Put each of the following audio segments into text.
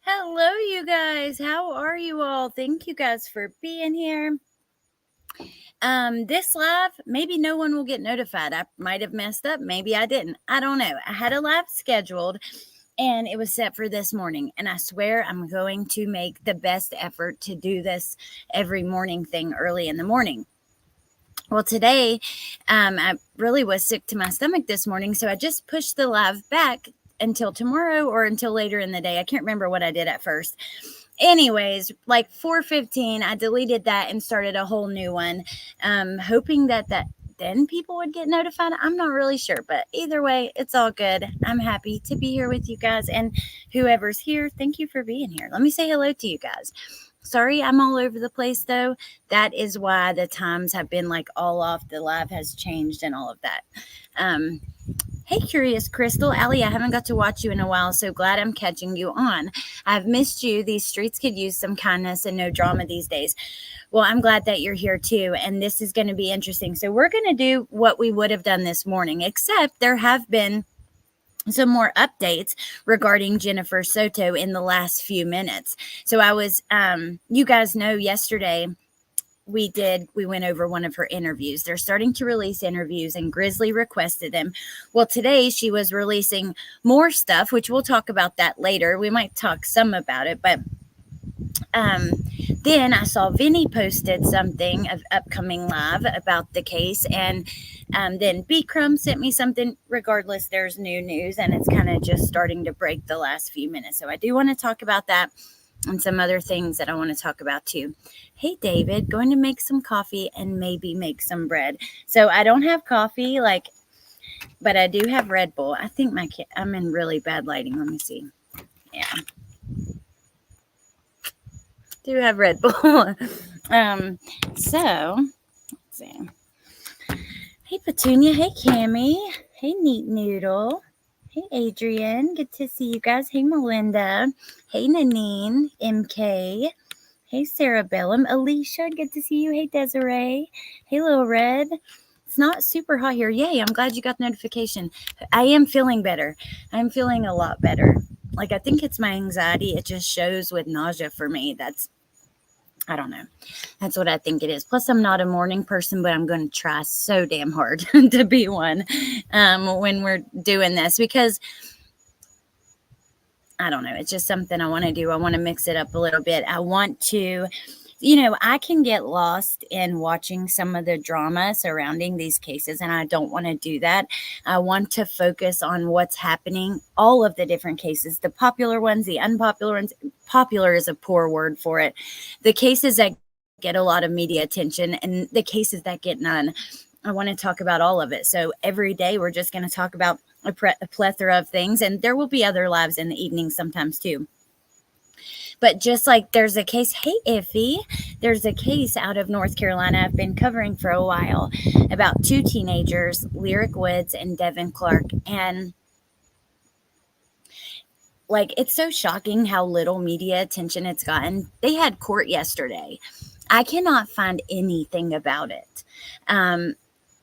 Hello, you guys. How are you all? Thank you guys for being here. This live, maybe no one will get notified. I might have messed up. Maybe I didn't. I don't know. I had a live scheduled and it was set for this morning. And I swear I'm going to make the best effort to do this every morning thing early in the morning. Well, today, I really was sick to my stomach this morning, so I just pushed the live back until tomorrow or until later in the day. I can't remember what I did at first. Anyways, like 4:15, I deleted that and started a whole new one, hoping that then people would get notified. I'm not really sure, but either way, it's all good. I'm happy to be here with you guys, and whoever's here, thank you for being here. Let me say hello to you guys. Sorry, I'm all over the place though. That is why the times have been like all off. The live has changed and all of that. Hey, Curious Crystal. Allie, I haven't got to watch you in a while, so glad I'm catching you on. I've missed you. These streets could use some kindness and no drama these days. Well, I'm glad that you're here too, and this is going to be interesting. So we're going to do what we would have done this morning, except there have been some more updates regarding Jennifer Soto in the last few minutes. So I was, you guys know yesterday we went over one of her interviews. They're starting to release interviews and Grizzly requested them. Well, today she was releasing more stuff, which we'll talk about that later. We might talk some about it, but then I saw Vinny posted something of upcoming live about the case, and then Bcrum sent me something. Regardless, there's new news, and it's kind of just starting to break the last few minutes. So I do want to talk about that and some other things that I want to talk about too. Hey, David, going to make some coffee and maybe make some bread. So I don't have coffee, but I do have Red Bull. I think I'm in really bad lighting. Let me see. Yeah. Do have Red Bull. So let's see. Hey, Petunia. Hey, Cammie. Hey, Neat Noodle. Hey, Adrian. Good to see you guys. Hey, Melinda. Hey, Nanine. MK. Hey, Sarah Bellum. Alicia. Good to see you. Hey, Desiree. Hey, Little Red. It's not super hot here. Yay, I'm glad you got the notification. I am feeling better. I'm feeling a lot better. I think it's my anxiety. It just shows with nausea for me. I don't know. That's what I think it is. Plus, I'm not a morning person, but I'm going to try so damn hard to be one when we're doing this because I don't know. It's just something I want to do. I want to mix it up a little bit. I want to, I can get lost in watching some of the drama surrounding these cases, and I don't want to do that. I want to focus on what's happening, all of the different cases, the popular ones, the unpopular ones. Popular is a poor word for it. The cases that get a lot of media attention and the cases that get none. I want to talk about all of it. So every day we're just going to talk about a plethora of things, and there will be other lives in the evening sometimes too. But just like there's a case, hey, Iffy, there's a case out of North Carolina I've been covering for a while about two teenagers, Lyric Woods and Devin Clark. And it's so shocking how little media attention it's gotten. They had court yesterday. I cannot find anything about it.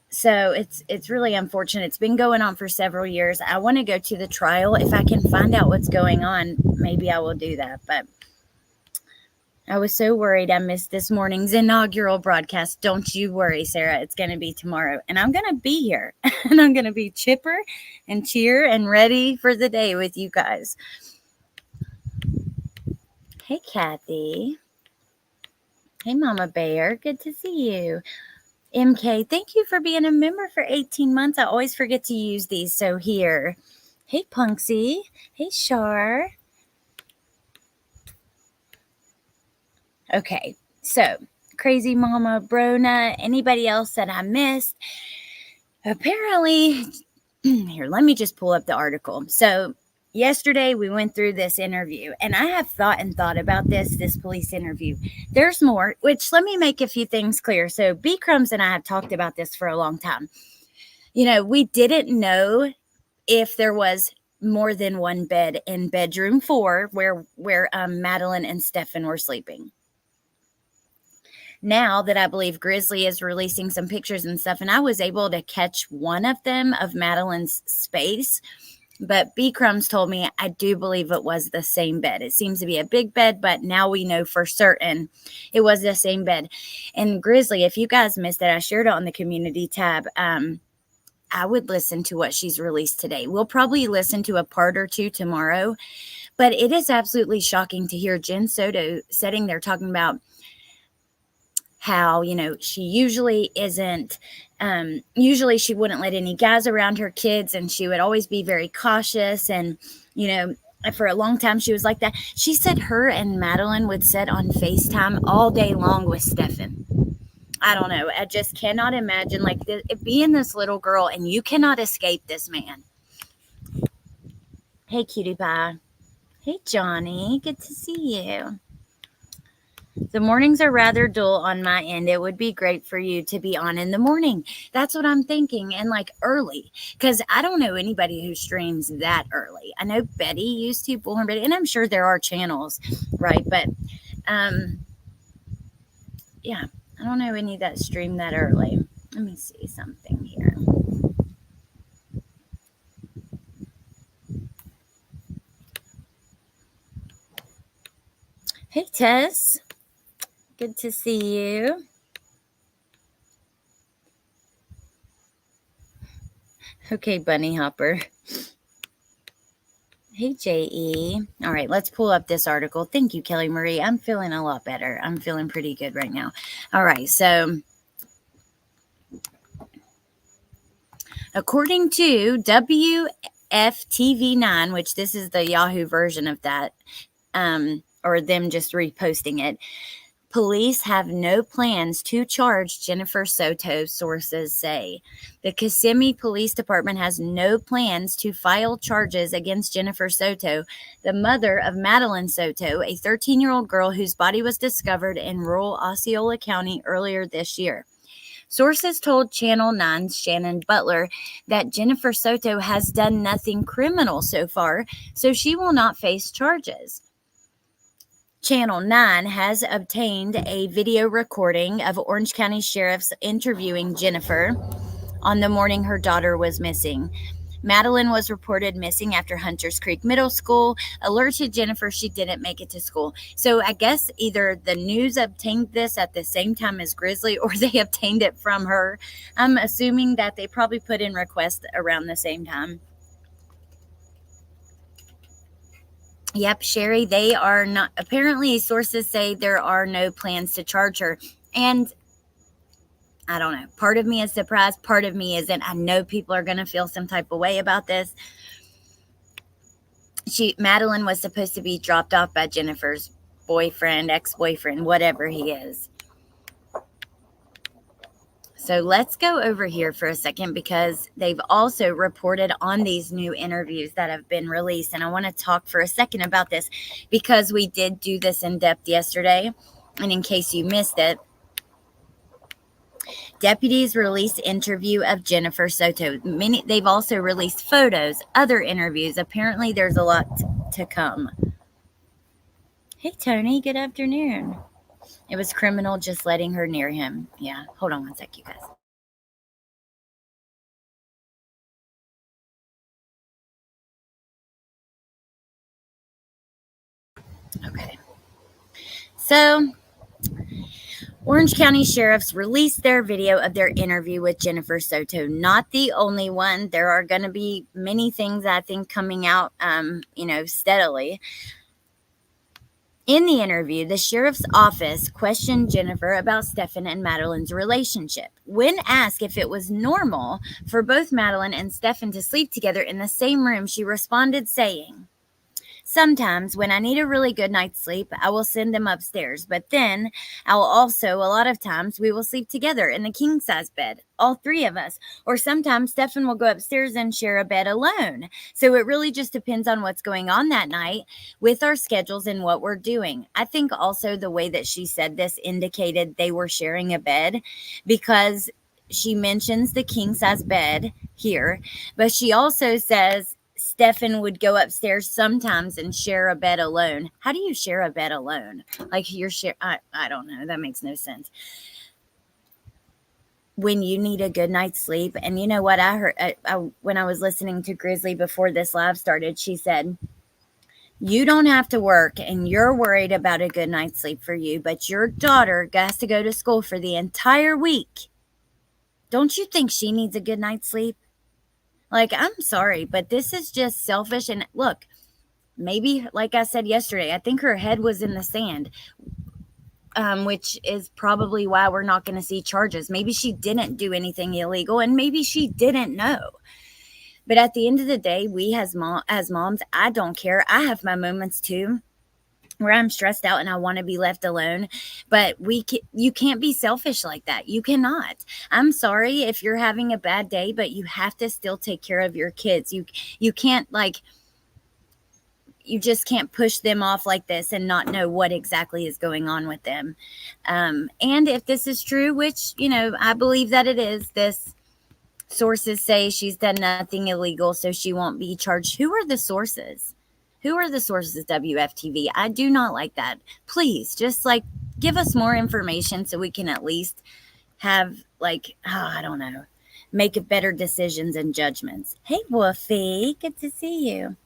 So it's really unfortunate. It's been going on for several years. I want to go to the trial. If I can find out what's going on, maybe I will do that. But I was so worried I missed this morning's inaugural broadcast. Don't you worry, Sarah. It's going to be tomorrow. And I'm going to be here. And I'm going to be chipper and cheer and ready for the day with you guys. Hey, Kathy. Hey, Mama Bear. Good to see you. MK, thank you for being a member for 18 months. I always forget to use these. So here. Hey, Punksy. Hey, Shar. Okay, so Crazy Mama, Brona, anybody else that I missed? Apparently, here, let me just pull up the article. So yesterday we went through this interview, and I have thought about this police interview. There's more, which let me make a few things clear. So B Crumbs and I have talked about this for a long time. We didn't know if there was more than one bed in bedroom 4 where Madeline and Stefan were sleeping. Now that I believe Grizzly is releasing some pictures and stuff, and I was able to catch one of them of Madeline's space, But B Crumbs told me I do believe it was the same bed. It seems to be a big bed, but now we know for certain it was the same bed. And Grizzly, if you guys missed it, I shared it on the community tab. I would listen to what she's released today. We'll probably listen to a part or two tomorrow, but it is absolutely shocking to hear Jenn Soto sitting there talking about how, she usually isn't, usually she wouldn't let any guys around her kids, and she would always be very cautious. And, for a long time, she was like that. She said her and Madeline would sit on FaceTime all day long with Stefan. I don't know. I just cannot imagine being this little girl and you cannot escape this man. Hey, cutie pie. Hey, Johnny. Good to see you. The mornings are rather dull on my end. It would be great for you to be on in the morning. That's what I'm thinking. And early, because I don't know anybody who streams that early. I know Betty used to, Bullhorn Betty, and I'm sure there are channels, right? But, yeah, I don't know any that stream that early. Let me see something here. Hey, Tess. Good to see you. Okay, Bunny Hopper. Hey, J.E. All right, let's pull up this article. Thank you, Kelly Marie. I'm feeling a lot better. I'm feeling pretty good right now. All right, so according to WFTV9, which this is the Yahoo version of that, or them just reposting it, police have no plans to charge Jennifer Soto, sources say. The Kissimmee Police Department has no plans to file charges against Jennifer Soto, the mother of Madeline Soto, a 13-year-old girl whose body was discovered in rural Osceola County earlier this year. Sources told Channel 9's Shannon Butler that Jennifer Soto has done nothing criminal so far, so she will not face charges. Channel 9 has obtained a video recording of Orange County sheriffs interviewing Jennifer on the morning her daughter was missing. Madeline was reported missing after Hunters Creek Middle School alerted Jennifer she didn't make it to school. So I guess either the news obtained this at the same time as Grizzly, or they obtained it from her. I'm assuming that they probably put in requests around the same time. Yep, Sherry, they are not. Apparently, sources say there are no plans to charge her. And I don't know. Part of me is surprised. Part of me isn't. I know people are going to feel some type of way about this. Madeline was supposed to be dropped off by Jennifer's boyfriend, ex-boyfriend, whatever he is. So let's go over here for a second, because they've also reported on these new interviews that have been released. And I want to talk for a second about this, because we did do this in depth yesterday. And in case you missed it, deputies released interview of Jennifer Soto. They've also released photos, other interviews. Apparently there's a lot to come. Hey, Tony, good afternoon. It was criminal just letting her near him. Yeah, hold on one sec, you guys. Okay. So, Orange County sheriffs released their video of their interview with Jennifer Soto. Not the only one. There are going to be many things, I think, coming out, steadily. In the interview, the sheriff's office questioned Jennifer about Stefan and Madeline's relationship. When asked if it was normal for both Madeline and Stefan to sleep together in the same room, she responded saying, "Sometimes when I need a really good night's sleep, I will send them upstairs. But then I will also, a lot of times, we will sleep together in the king size bed, all three of us. Or sometimes Stefan will go upstairs and share a bed alone. So it really just depends on what's going on that night with our schedules and what we're doing." I think also the way that she said this indicated they were sharing a bed, because she mentions the king size bed here, but she also says Stefan would go upstairs sometimes and share a bed alone. How do you share a bed alone? I don't know. That makes no sense. when you need a good night's sleep. And you know what I heard when I was listening to Grizzly before this live started, she said, you don't have to work and you're worried about a good night's sleep for you, but your daughter has to go to school for the entire week. Don't you think she needs a good night's sleep? Like, I'm sorry, but this is just selfish. And look, maybe, like I said yesterday, I think her head was in the sand, which is probably why we're not going to see charges. Maybe she didn't do anything illegal, and maybe she didn't know. But at the end of the day, we as moms, I don't care. I have my moments too, where I'm stressed out and I want to be left alone. But you can't be selfish like that. You cannot. I'm sorry if you're having a bad day, but you have to still take care of your kids. You can't, like, you just can't push them off like this and not know what exactly is going on with them. And if this is true, which, I believe that it is, this sources say she's done nothing illegal, so she won't be charged. Who are the sources? Who are the sources, WFTV? I do not like that. Please, just like give us more information so we can at least have, like, I don't know, make better decisions and judgments. Hey, Wolfie, good to see you.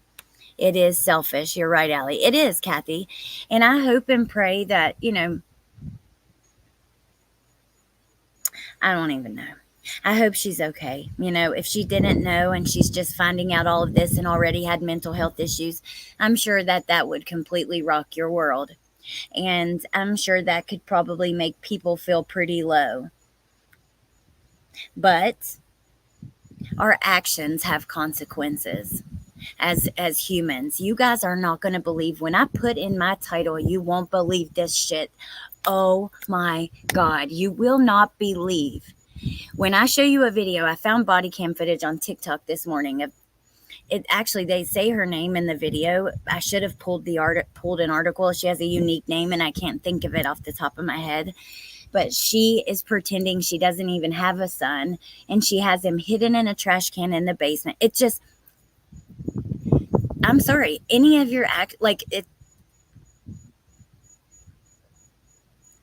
It is selfish. You're right, Allie. It is, Kathy. And I hope and pray that, I don't even know. I hope she's okay. If she didn't know and she's just finding out all of this and already had mental health issues, I'm sure that would completely rock your world. And I'm sure that could probably make people feel pretty low. But our actions have consequences. As humans, you guys are not going to believe when I put in my title, you won't believe this shit. Oh my God, you will not believe. When I show you a video, I found body cam footage on TikTok this morning of it. Actually, they say her name in the video. I should have pulled an article. She has a unique name and I can't think of it off the top of my head. But she is pretending she doesn't even have a son, and she has him hidden in a trash can in the basement. It just, I'm sorry, any of your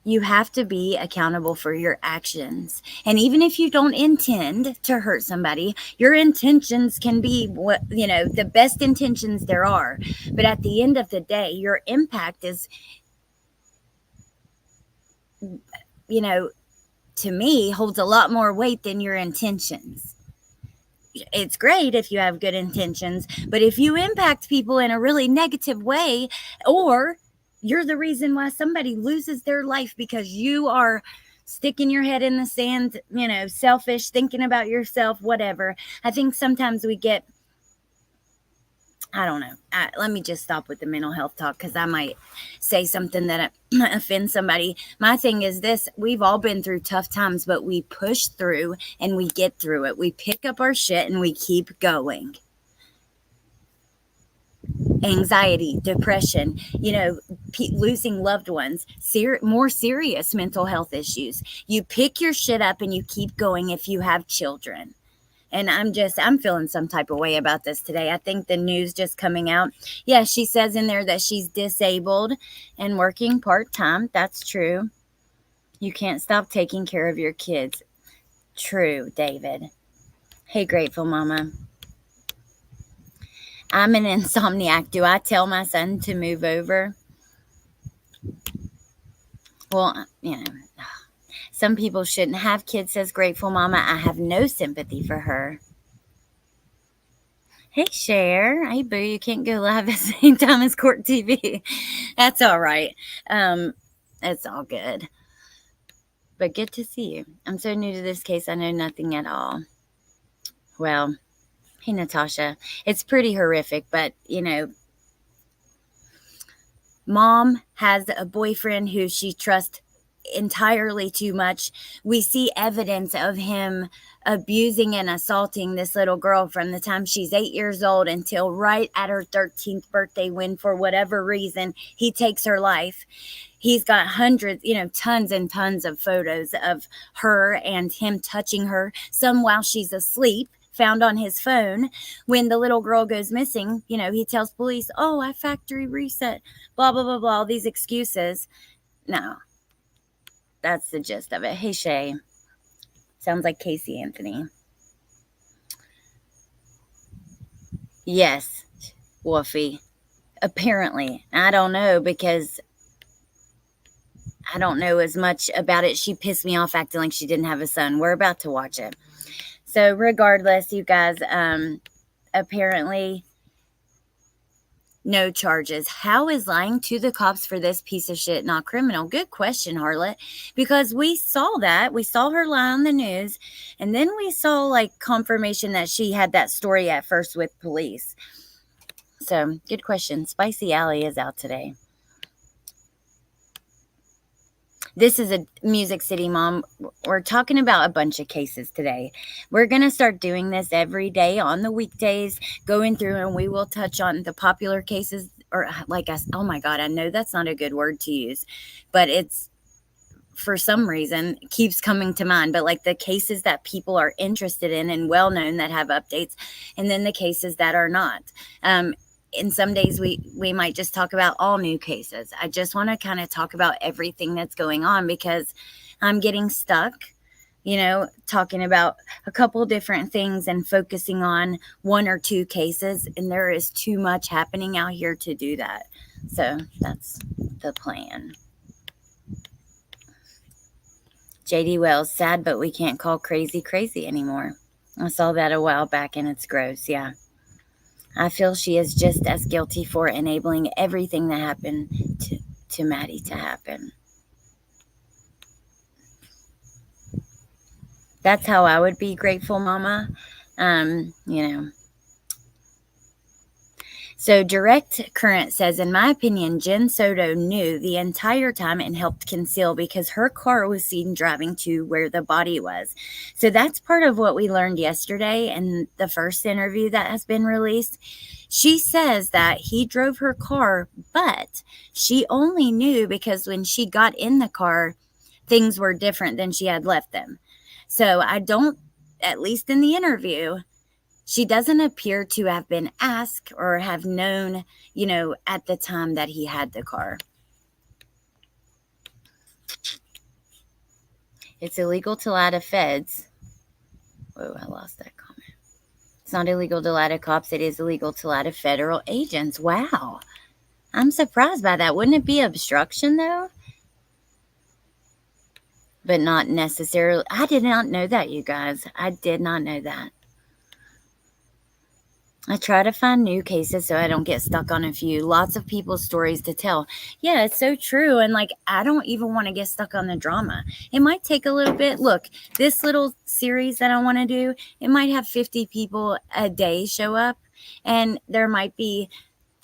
you have to be accountable for your actions. And even if you don't intend to hurt somebody, your intentions can be the best intentions there are. But at the end of the day, your impact is, to me, holds a lot more weight than your intentions. It's great if you have good intentions, but if you impact people in a really negative way, or you're the reason why somebody loses their life because you are sticking your head in the sand, selfish, thinking about yourself, whatever. I think sometimes we get, I don't know. Let me just stop with the mental health talk because I might say something that offends somebody. My thing is this: we've all been through tough times, but we push through and we get through it. We pick up our shit and we keep going. Anxiety, depression, losing loved ones, more serious mental health issues. You pick your shit up and you keep going if you have children. And I'm feeling some type of way about this today. I think the news just coming out. Yeah, she says in there that she's disabled and working part-time. That's true. You can't stop taking care of your kids. True, David. Hey, Grateful Mama. I'm an insomniac. Do I tell my son to move over? Well, some people shouldn't have kids, says Grateful Mama. I have no sympathy for her. Hey, Cher. Hey, Boo. You can't go live at the same time as Court TV. That's all right. It's all good. But good to see you. I'm so new to this case. I know nothing at all. Well, hey, Natasha. It's pretty horrific, but, Mom has a boyfriend who she trusts entirely too much. We see evidence of him abusing and assaulting this little girl from the time she's 8 years old until right at her 13th birthday, when for whatever reason he takes her life. He's got hundreds, tons and tons of photos of her and him touching her, some while she's asleep, found on his phone. When the little girl goes missing, he tells police, oh, I factory reset, blah, blah, blah, blah, all these excuses. No. That's the gist of it. Hey, Shay. Sounds like Casey Anthony. Yes, Wolfie. Apparently. I don't know because I don't know as much about it. She pissed me off acting like she didn't have a son. We're about to watch it. So regardless, you guys, apparently no charges. How is lying to the cops for this piece of shit not criminal? Good question, Harlot. Because we saw that. We saw her lie on the news. And then we saw like confirmation that she had that story at first with police. So good question. Spicy Alley is out today. This is a Music City Mom. We're talking about a bunch of cases today. We're going to start doing this every day on the weekdays, going through, and we will touch on the popular cases, or like us. Oh my God, I know that's not a good word to use, but it's, for some reason, keeps coming to mind. But like the cases that people are interested in and well known that have updates, and then the cases that are not. And some days we might just talk about all new cases. I just want to kind of talk about everything that's going on because I'm getting stuck, talking about a couple different things and focusing on one or two cases. And there is too much happening out here to do that. So that's the plan. JD Wells, sad, but we can't call crazy anymore. I saw that a while back and it's gross. Yeah. I feel she is just as guilty for enabling everything that happened to Maddie to happen. That's how I would be grateful, Mama. So Direct Current says, in my opinion, Jenn Soto knew the entire time and helped conceal because her car was seen driving to where the body was. So that's part of what we learned yesterday in the first interview that has been released. She says that he drove her car, but she only knew because when she got in the car, things were different than she had left them. So at least in the interview, she doesn't appear to have been asked or have known, at the time that he had the car. It's illegal to lie to feds. Whoa, I lost that comment. It's not illegal to lie to cops. It is illegal to lie to federal agents. Wow. I'm surprised by that. Wouldn't it be obstruction, though? But not necessarily. I did not know that, you guys. I did not know that. I try to find new cases so I don't get stuck on a few. Lots of people's stories to tell. Yeah, it's so true. And I don't even want to get stuck on the drama. It might take a little bit. Look, this little series that I want to do, it might have 50 people a day show up. And there might be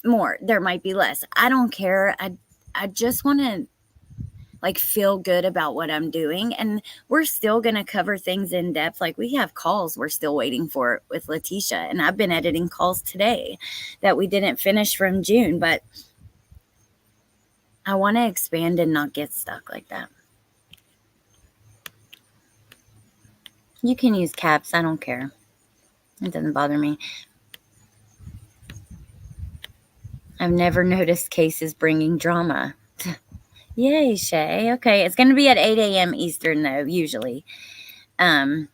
more. There might be less. I don't care. I just want to feel good about what I'm doing. And we're still going to cover things in depth. We have calls we're still waiting for with Letitia. And I've been editing calls today that we didn't finish from June. But I want to expand and not get stuck like that. You can use caps. I don't care. It doesn't bother me. I've never noticed cases bringing drama. Yay, Shay. Okay, it's going to be at 8 a.m. Eastern, though, usually. But,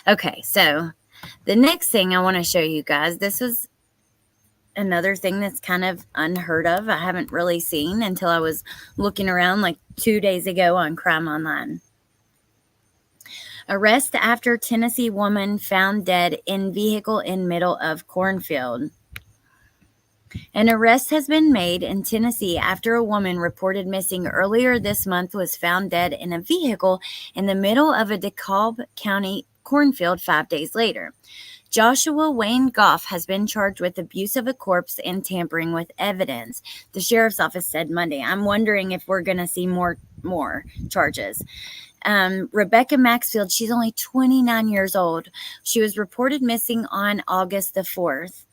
Okay, so the next thing I want to show you guys, this was another thing that's kind of unheard of. I haven't really seen until I was looking around 2 days ago on Crime Online. Arrest after Tennessee woman found dead in vehicle in middle of cornfield. An arrest has been made in Tennessee after a woman reported missing earlier this month was found dead in a vehicle in the middle of a DeKalb County cornfield 5 days later. Joshua Wayne Goff has been charged with abuse of a corpse and tampering with evidence, the sheriff's office said Monday. I'm wondering if we're going to see more charges. Rebecca Maxfield, she's only 29 years old. She was reported missing on August the 4th.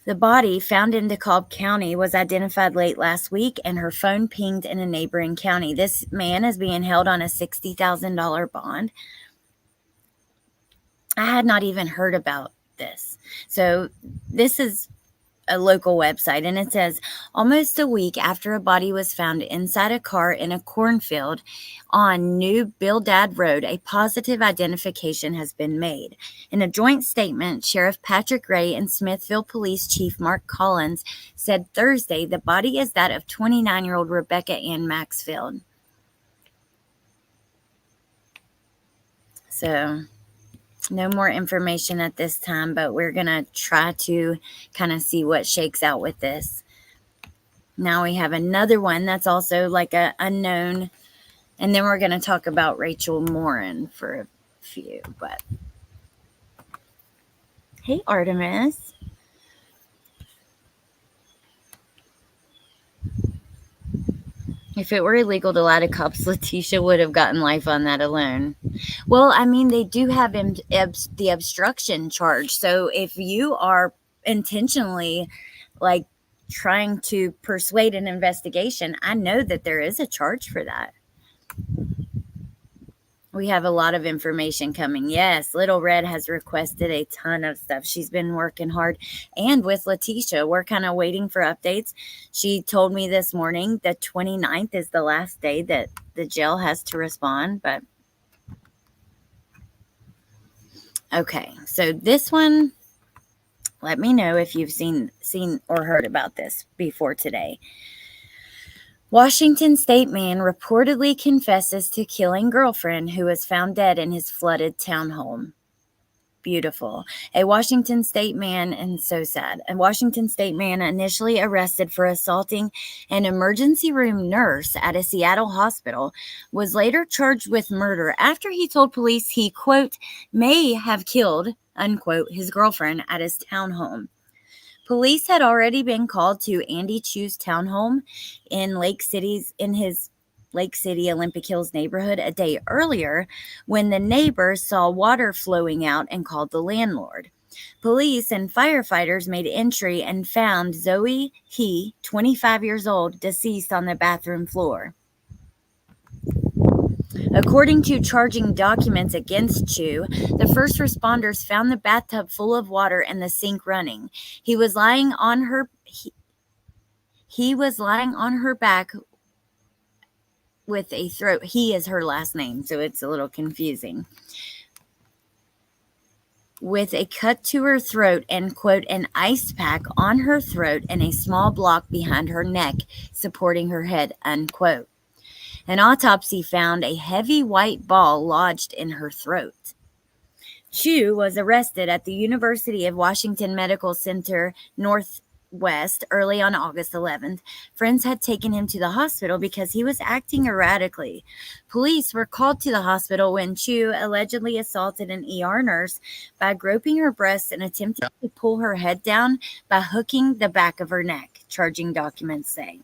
The body, found in DeKalb County, was identified late last week, and her phone pinged in a neighboring county. This man is being held on a $60,000 bond. I had not even heard about this. So this is a local website, and it says, almost a week after a body was found inside a car in a cornfield on New Bildad Road, a positive identification has been made. In a joint statement, Sheriff Patrick Ray and Smithville Police Chief Mark Collins said Thursday the body is that of 29-year-old Rebecca Ann Maxfield. So no more information at this time, but we're going to try to kind of see what shakes out with this. Now we have another one that's also like a unknown, and then we're going to talk about Rachel Moren for a few. But hey, Artemis. If it were illegal to lie to cops, Letitia would have gotten life on that alone. Well, I mean, they do have the obstruction charge. So if you are intentionally like trying to persuade an investigation, I know that there is a charge for that. We have a lot of information coming. Yes, Little Red has requested a ton of stuff. She's been working hard. And with Letitia, we're kind of waiting for updates. She told me this morning that 29th is the last day that the jail has to respond. But okay, so this one, let me know if you've seen or heard about this before today. Washington State man reportedly confesses to killing girlfriend who was found dead in his flooded townhome. Beautiful. A Washington State man, and so sad, a Washington State man initially arrested for assaulting an emergency room nurse at a Seattle hospital was later charged with murder after he told police he, quote, may have killed, unquote, his girlfriend at his townhome. Police had already been called to Andy Chu's townhome in his Lake City, Olympic Hills neighborhood a day earlier when the neighbors saw water flowing out and called the landlord. Police and firefighters made entry and found Zoe He, 25 years old, deceased on the bathroom floor. According to charging documents against Chu, the first responders found the bathtub full of water and the sink running. He was lying on her back with a throat. He is her last name, so it's a little confusing. With a cut to her throat and, quote, an ice pack on her throat and a small block behind her neck supporting her head, unquote. An autopsy found a heavy white ball lodged in her throat. Chu was arrested at the University of Washington Medical Center Northwest early on August 11th. Friends had taken him to the hospital because he was acting erratically. Police were called to the hospital when Chu allegedly assaulted an ER nurse by groping her breasts and attempting to pull her head down by hooking the back of her neck, charging documents say.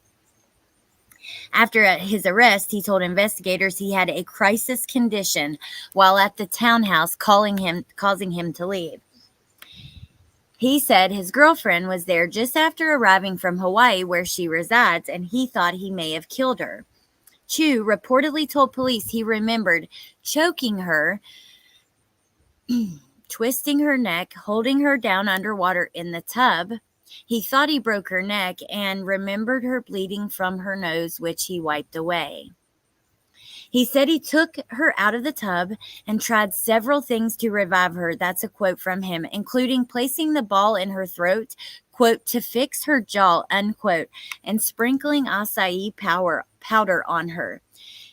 After his arrest, he told investigators he had a crisis condition while at the townhouse, causing him to leave. He said his girlfriend was there just after arriving from Hawaii, where she resides, and he thought he may have killed her. Chu reportedly told police he remembered choking her, twisting her neck, holding her down underwater in the tub. He thought he broke her neck and remembered her bleeding from her nose, which he wiped away. He said he took her out of the tub and tried several things to revive her. That's a quote from him, including placing the ball in her throat, quote, to fix her jaw, unquote, and sprinkling acai powder on her.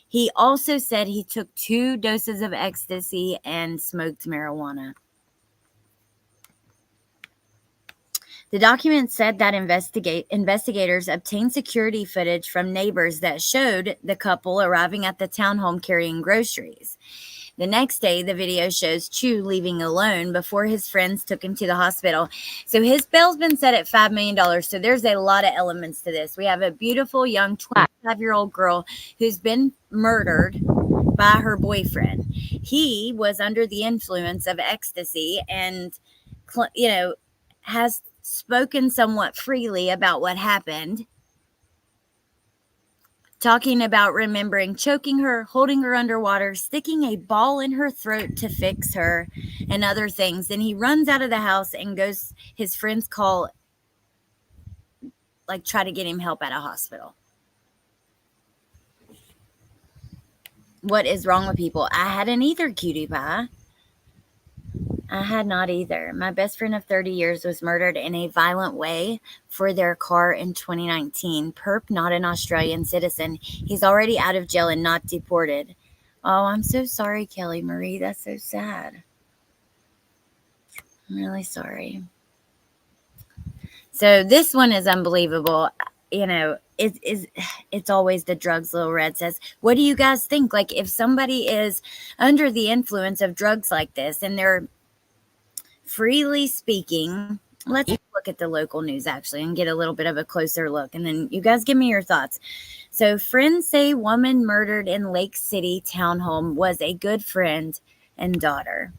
He also said he took 2 doses of ecstasy and smoked marijuana. The document said that investigators obtained security footage from neighbors that showed the couple arriving at the townhome carrying groceries. The next day, the video shows Chu leaving alone before his friends took him to the hospital. So his bail's been set at $5 million. So there's a lot of elements to this. We have a beautiful young 25-year-old girl who's been murdered by her boyfriend. He was under the influence of ecstasy and, has spoken somewhat freely about what happened, talking about remembering choking her, holding her underwater, sticking a ball in her throat to fix her, and other things. Then he runs out of the house and goes, his friends call like try to get him help at a hospital. What is wrong with people? I hadn't either, cutie pie. I had not either. My best friend of 30 years was murdered in a violent way for their car in 2019. Perp, not an Australian citizen. He's already out of jail and not deported. Oh, I'm so sorry, Kelly Marie. That's so sad. I'm really sorry. So this one is unbelievable. You know, it's always the drugs. Little Red says, what do you guys think? Like, if somebody is under the influence of drugs like this and they're freely speaking, let's look at the local news actually and get a little bit of a closer look, and then you guys give me your thoughts. So friends say woman murdered in Lake City townhome was a good friend and daughter.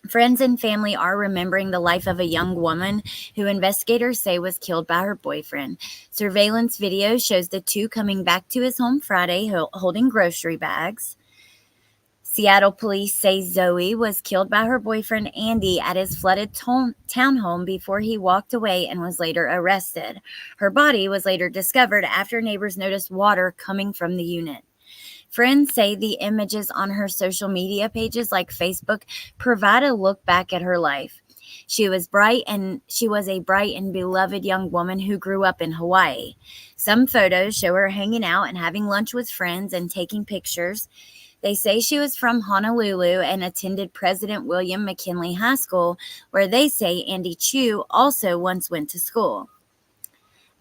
Friends and family are remembering the life of a young woman who investigators say was killed by her boyfriend. Surveillance video shows the two coming back to his home Friday holding grocery bags. Seattle police say Zoe was killed by her boyfriend Andy at his flooded townhome before he walked away and was later arrested. Her body was later discovered after neighbors noticed water coming from the unit. Friends say the images on her social media pages like Facebook provide a look back at her life. She was a bright and beloved young woman who grew up in Hawaii. Some photos show her hanging out and having lunch with friends and taking pictures. They say she was from Honolulu and attended President William McKinley High School, where they say Andy Chu also once went to school.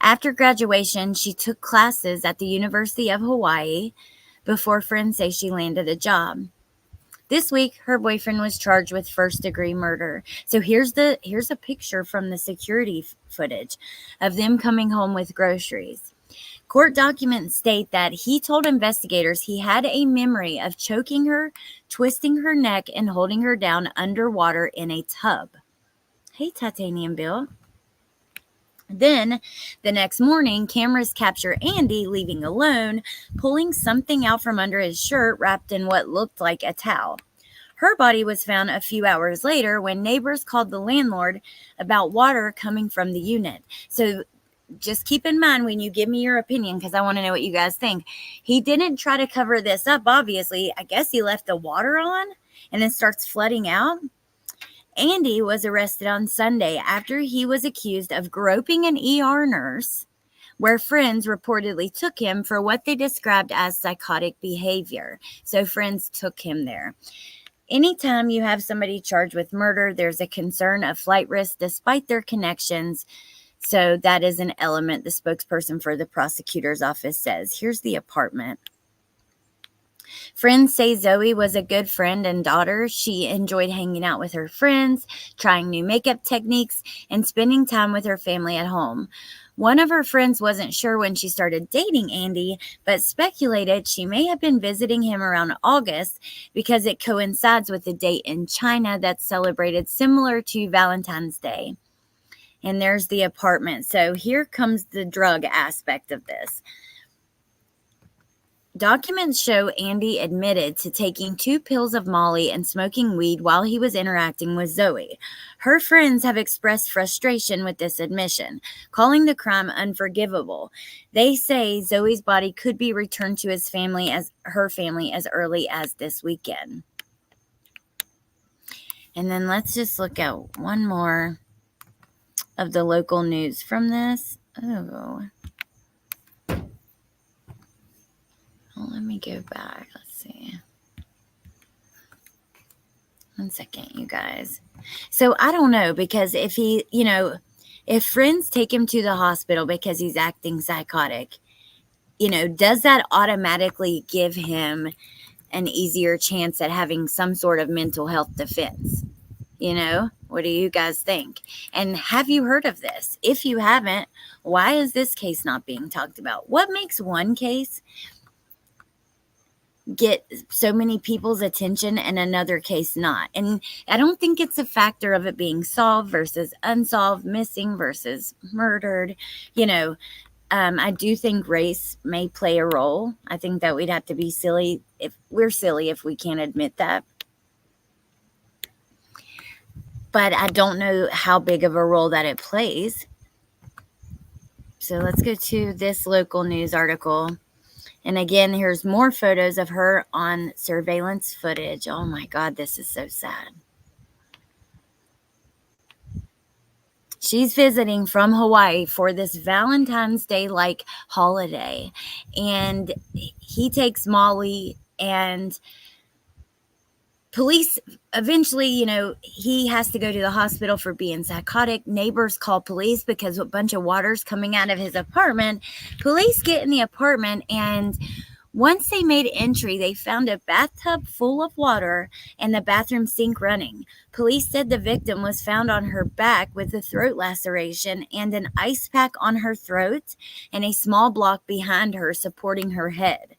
After graduation, she took classes at the University of Hawaii before friends say she landed a job. This week, her boyfriend was charged with first-degree murder. So here's a picture from the security footage of them coming home with groceries. Court documents state that he told investigators he had a memory of choking her, twisting her neck, and holding her down underwater in a tub. Hey, Titanium Bill. Then, the next morning, cameras capture Andy leaving alone, pulling something out from under his shirt wrapped in what looked like a towel. Her body was found a few hours later when neighbors called the landlord about water coming from the unit. So just keep in mind when you give me your opinion, because I want to know what you guys think. He didn't try to cover this up, obviously. I guess he left the water on and then starts flooding out. Andy was arrested on Sunday after he was accused of groping an ER nurse, where friends reportedly took him for what they described as psychotic behavior. So friends took him there. Anytime you have somebody charged with murder, there's a concern of flight risk despite their connections. So that is an element, the spokesperson for the prosecutor's office says. Here's the apartment. Friends say Zoe was a good friend and daughter. She enjoyed hanging out with her friends, trying new makeup techniques, and spending time with her family at home. One of her friends wasn't sure when she started dating Andy, but speculated she may have been visiting him around August because it coincides with a date in China that's celebrated similar to Valentine's Day. And there's the apartment. So here comes the drug aspect of this. Documents show Andy admitted to taking 2 pills of Molly and smoking weed while he was interacting with Zoe. Her friends have expressed frustration with this admission, calling the crime unforgivable. They say Zoe's body could be returned to her family as early as this weekend. And then let's just look at one more of the local news from this. Let me go back. Let's see. One second, you guys. So I don't know, because if if friends take him to the hospital because he's acting psychotic, does that automatically give him an easier chance at having some sort of mental health defense? What do you guys think? And have you heard of this? If you haven't, why is this case not being talked about? What makes one case get so many people's attention and another case not? And I don't think it's a factor of it being solved versus unsolved, missing versus murdered. I do think race may play a role. I think that we'd have to be silly if we can't admit that. But I don't know how big of a role that it plays. So let's go to this local news article. And again, here's more photos of her on surveillance footage. Oh my God, this is so sad. She's visiting from Hawaii for this Valentine's Day-like holiday. And he takes Molly, and police eventually, he has to go to the hospital for being psychotic. Neighbors call police because a bunch of water's coming out of his apartment. Police get in the apartment, and once they made entry, they found a bathtub full of water and the bathroom sink running. Police said the victim was found on her back with a throat laceration and an ice pack on her throat and a small block behind her supporting her head.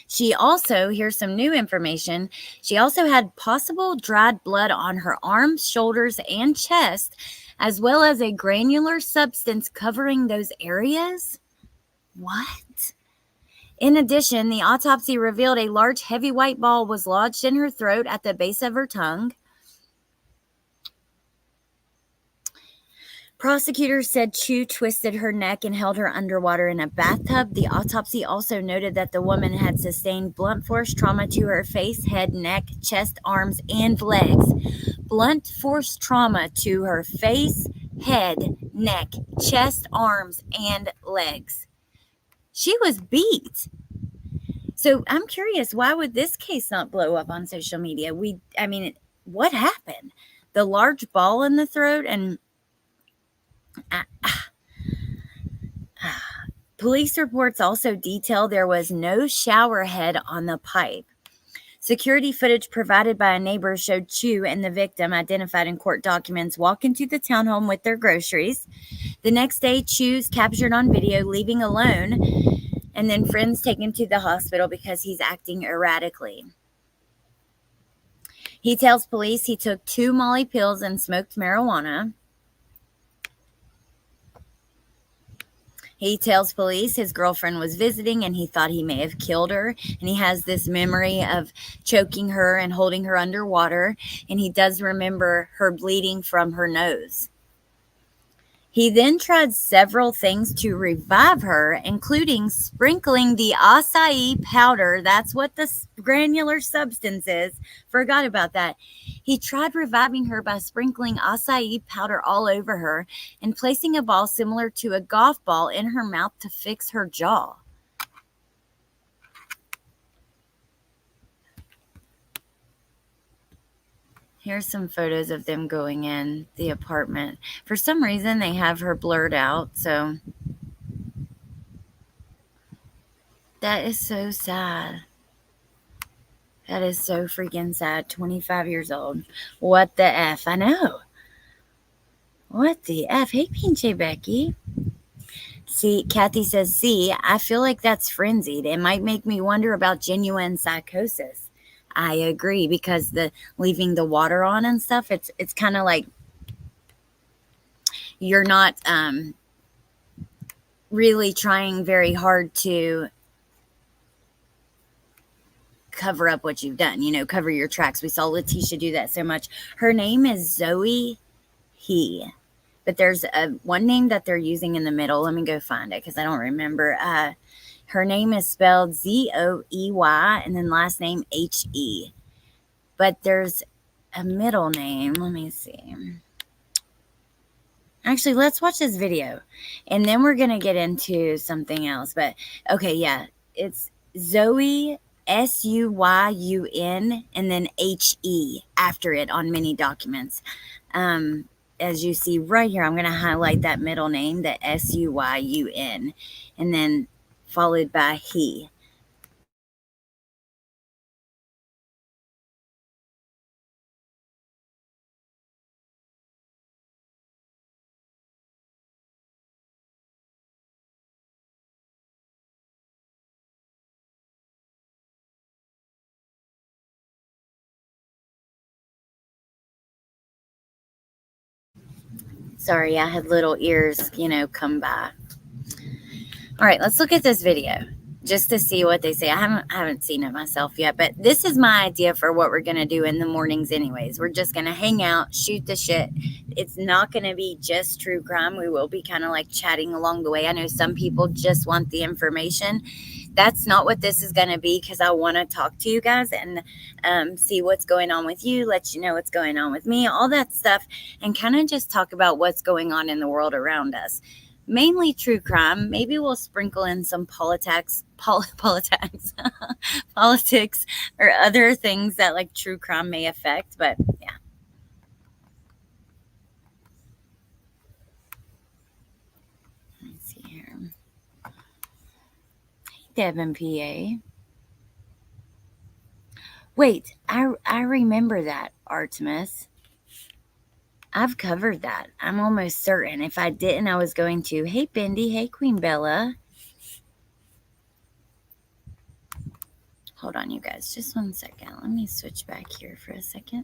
She also, here's some new information, she also had possible dried blood on her arms, shoulders, and chest, as well as a granular substance covering those areas. What? In addition, the autopsy revealed a large, heavy white ball was lodged in her throat at the base of her tongue. Prosecutors said Chu twisted her neck and held her underwater in a bathtub. The autopsy also noted that the woman had sustained blunt force trauma to her face, head, neck, chest, arms, and legs. Blunt force trauma to her face, head, neck, chest, arms, and legs. She was beat. So I'm curious, why would this case not blow up on social media? What happened? The large ball in the throat and police reports also detail there was no shower head on the pipe. Security footage provided by a neighbor showed Chu and the victim, identified in court documents, walk into the townhome with their groceries. The next day, Chu's captured on video leaving alone, and then friends take him to the hospital because he's acting erratically. He tells police he took 2 Molly pills and smoked marijuana. He tells police his girlfriend was visiting and he thought he may have killed her. And he has this memory of choking her and holding her underwater. And he does remember her bleeding from her nose. He then tried several things to revive her, including sprinkling the acai powder. That's what the granular substance is. Forgot about that. He tried reviving her by sprinkling acai powder all over her and placing a ball similar to a golf ball in her mouth to fix her jaw. Here's some photos of them going in the apartment. For some reason, they have her blurred out, so that is so sad. That is so freaking sad. 25 years old. What the F? I know. What the F? Hey, Pinche Becky. See, Kathy says, I feel like that's frenzied. It might make me wonder about genuine psychosis. I agree, because the leaving the water on and stuff, it's kind of like you're not really trying very hard to cover up what you've done, cover your tracks. We saw Letitia do that so much. Her name is Zoe He, but there's one name that they're using in the middle. Let me go find it because I don't remember. Her name is spelled Zoey and then last name He. But there's a middle name. Let me see. Actually, let's watch this video. And then we're going to get into something else. But, okay, yeah. It's Zoe, Suyun, and then He after it on many documents. As you see right here, I'm going to highlight that middle name, the Suyun, and then followed by He. Sorry, I had little ears, come by. All right, let's look at this video. just to see what they say. I haven't seen it myself yet, but this is my idea for what we're gonna do in the mornings anyways. We're just gonna hang out, shoot the shit. It's not gonna be just true crime. We will be kind of like chatting along the way. I know some people just want the information. That's not what this is gonna be, because I want to talk to you guys and see what's going on with you, let you know what's going on with me, all that stuff, and kind of just talk about what's going on in the world around us. Mainly true crime. Maybe we'll sprinkle in some politics, politics, or other things that like true crime may affect. But yeah. Let me see here. Devin, PA. Wait, I remember that, Artemis. I've covered that. I'm almost certain. If I didn't, I was going to. Hey, Bendy. Hey, Queen Bella. Hold on, you guys. Just 1 second. Let me switch back here for a second.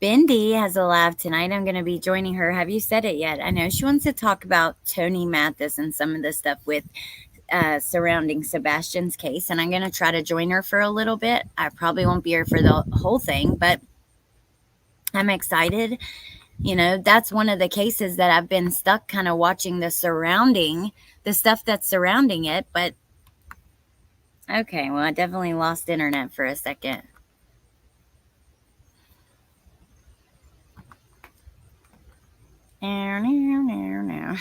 Bendy has a live tonight. I'm going to be joining her. Have you said it yet? I know she wants to talk about Tony Mathis and some of the stuff with surrounding Sebastian's case, and I'm going to try to join her for a little bit. I probably won't be here for the whole thing, but I'm excited. You know, that's one of the cases that I've been stuck kind of watching the stuff that's surrounding it. But okay, well, I definitely lost internet for a second. No.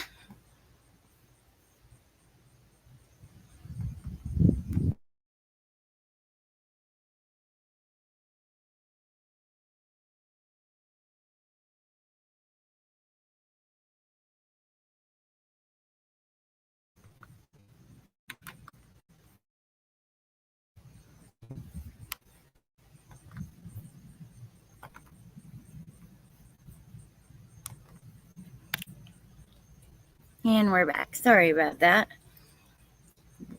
And we're back. Sorry about that.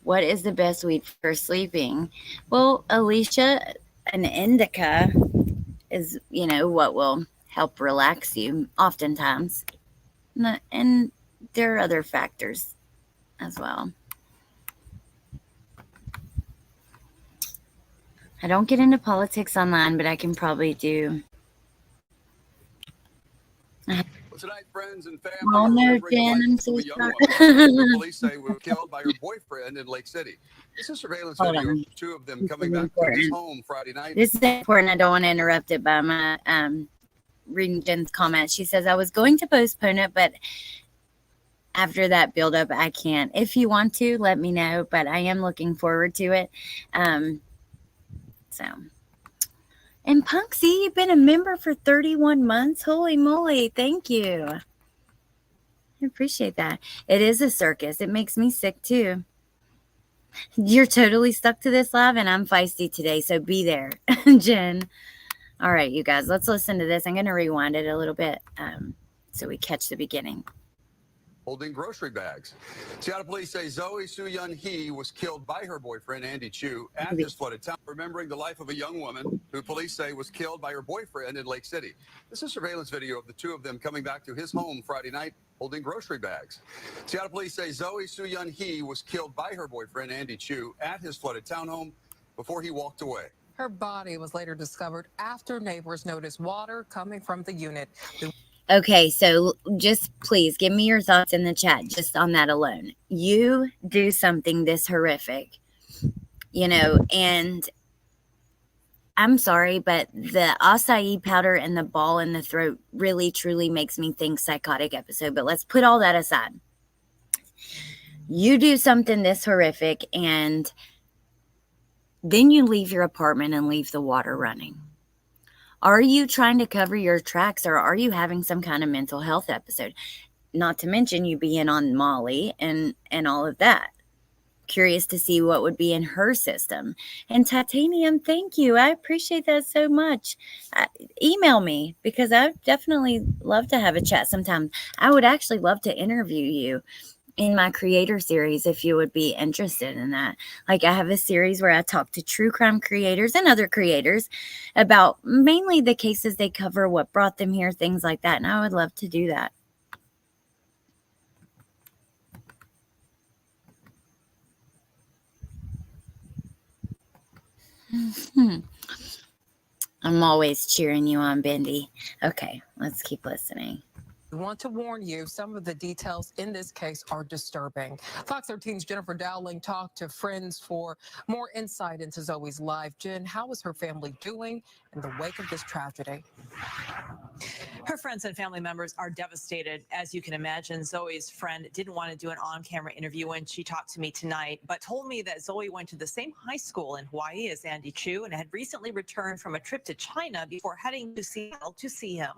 What is the best weed for sleeping? Well, Alicia, an indica is, what will help relax you oftentimes. And there are other factors as well. I don't get into politics online, but I can probably do. Well, tonight, friends and family Oh, are no, remembering Jenn, the I'm life so of a young sorry. woman who police say was killed by her boyfriend in Lake City. This is surveillance Hold video on. of two of them This coming is back to his important. home Friday night. This is important. I don't want to interrupt it by my reading Jen's comment. She says, I was going to postpone it, but after that build up, I can't. If you want to, let me know, but I am looking forward to it. So, and Punksy, you've been a member for 31 months. Holy moly. Thank you. I appreciate that. It is a circus. It makes me sick too. You're totally stuck to this live, and I'm feisty today, so be there, Jenn. All right, you guys, let's listen to this. I'm going to rewind it a little bit so we catch the beginning. Holding grocery bags. Seattle police say Zoe Soo-Yun Hee was killed by her boyfriend, Andy Chu, at his flooded town. Remembering the life of a young woman who police say was killed by her boyfriend in Lake City. This is surveillance video of the two of them coming back to his home Friday night holding grocery bags. Seattle police say Zoe Soo-Yun Hee was killed by her boyfriend, Andy Chu, at his flooded townhome before he walked away. Her body was later discovered after neighbors noticed water coming from the unit. Okay, so just please give me your thoughts in the chat just on that alone. You do something this horrific, and I'm sorry, but the acai powder and the ball in the throat really, truly makes me think psychotic episode. But let's put all that aside. You do something this horrific, and then you leave your apartment and leave the water running. Are you trying to cover your tracks, or are you having some kind of mental health episode? Not to mention you being on Molly and all of that. Curious to see what would be in her system. And Titanium, thank you. I appreciate that so much. Email me, because I definitely love to have a chat sometime. I would actually love to interview you. in my creator series if you would be interested in that. Like, I have a series where I talk to true crime creators and other creators about mainly the cases they cover, what brought them here, things like that. And I would love to do that. I'm always cheering you on, Bendy. Okay, let's keep listening. We want to warn you, some of the details in this case are disturbing. Fox 13's Jennifer Dowling talked to friends for more insight into Zoe's life. Jen, how is her family doing in the wake of this tragedy? Her friends and family members are devastated. As you can imagine, Zoe's friend didn't want to do an on-camera interview when she talked to me tonight, but told me that Zoe went to the same high school in Hawaii as Andy Chu and had recently returned from a trip to China before heading to Seattle to see him.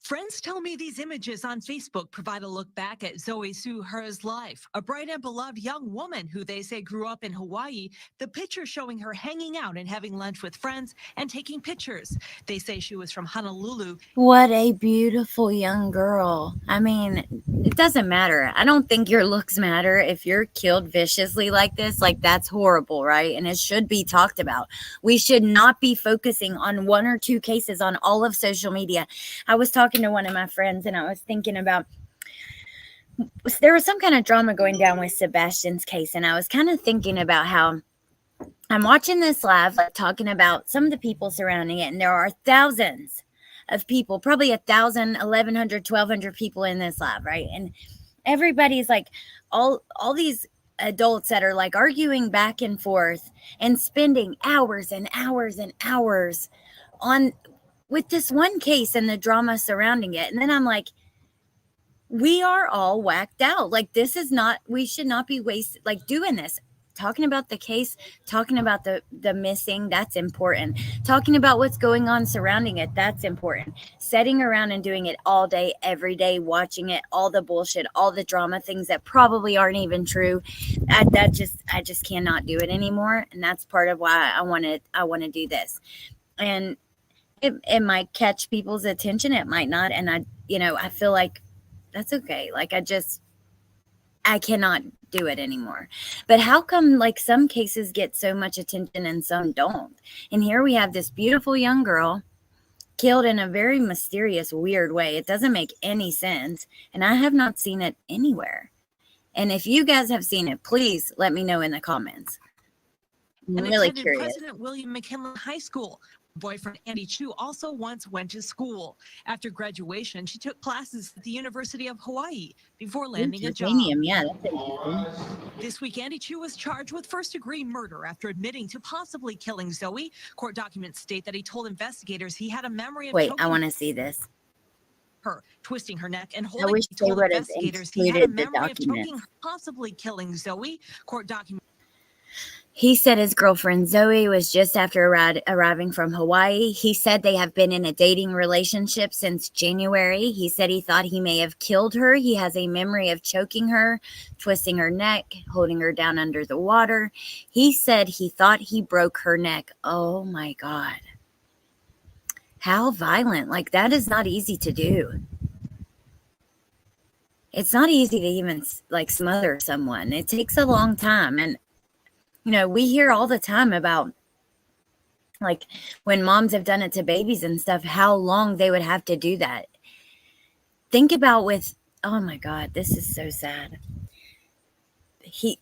Friends tell me these images on Facebook provide a look back at Zoe Sue Her's life, a bright and beloved young woman who they say grew up in Hawaii. The picture showing her hanging out and having lunch with friends and taking pictures. They say she was from Honolulu. What a beautiful young girl. I mean, it doesn't matter. I don't think your looks matter. If you're killed viciously like this, like, that's horrible, right? And it should be talked about. We should not be focusing on one or two cases on all of social media. I was talking to one of my friends and I was thinking about, there was some kind of drama going down with Sebastian's case, and I was kind of thinking about how I'm watching this live, like, talking about some of the people surrounding it, and there are thousands of people, probably 1,000, 1,100, 1,200 people in this live, right? And everybody's like, all these adults that are like arguing back and forth and spending hours and hours and hours on with this one case and the drama surrounding it. And then I'm like, we are all whacked out. Like, this is not, we should not be wasted, like, doing this. Talking about the case, talking about the missing, that's important. Talking about what's going on surrounding it, that's important. Sitting around and doing it all day, every day, watching it, all the bullshit, all the drama, things that probably aren't even true. I just cannot do it anymore. And that's part of why I want to do this. And it might catch people's attention. It might not. And I feel like that's okay. Like, I cannot do it anymore. But how come, like, some cases get so much attention and some don't? And here we have this beautiful young girl killed in a very mysterious, weird way. It doesn't make any sense. And I have not seen it anywhere. And if you guys have seen it, please let me know in the comments. I'm and really attended curious. President William McKinley High School. Boyfriend Andy Chu also once went to school. After graduation, she took classes at the University of Hawaii before landing a job. Yeah, that's interesting. This week, Andy Chu was charged with first-degree murder after admitting to possibly killing Zoe. Court documents state that he told investigators he had a memory of Wait, I want to see this. her, twisting her neck and holding. wish He they told would have investigators he had a included the memory of choking documents. her, possibly killing Zoe. Court documents. He said his girlfriend Zoe was just after arriving from Hawaii. He said they have been in a dating relationship since January. He said he thought he may have killed her. He has a memory of choking her, twisting her neck, holding her down under the water. He said he thought he broke her neck. Oh my God. How violent. Like, that is not easy to do. It's not easy to even, like, smother someone. It takes a long time. And we hear all the time about, like, when moms have done it to babies and stuff, how long they would have to do that. Think about oh my God, this is so sad. He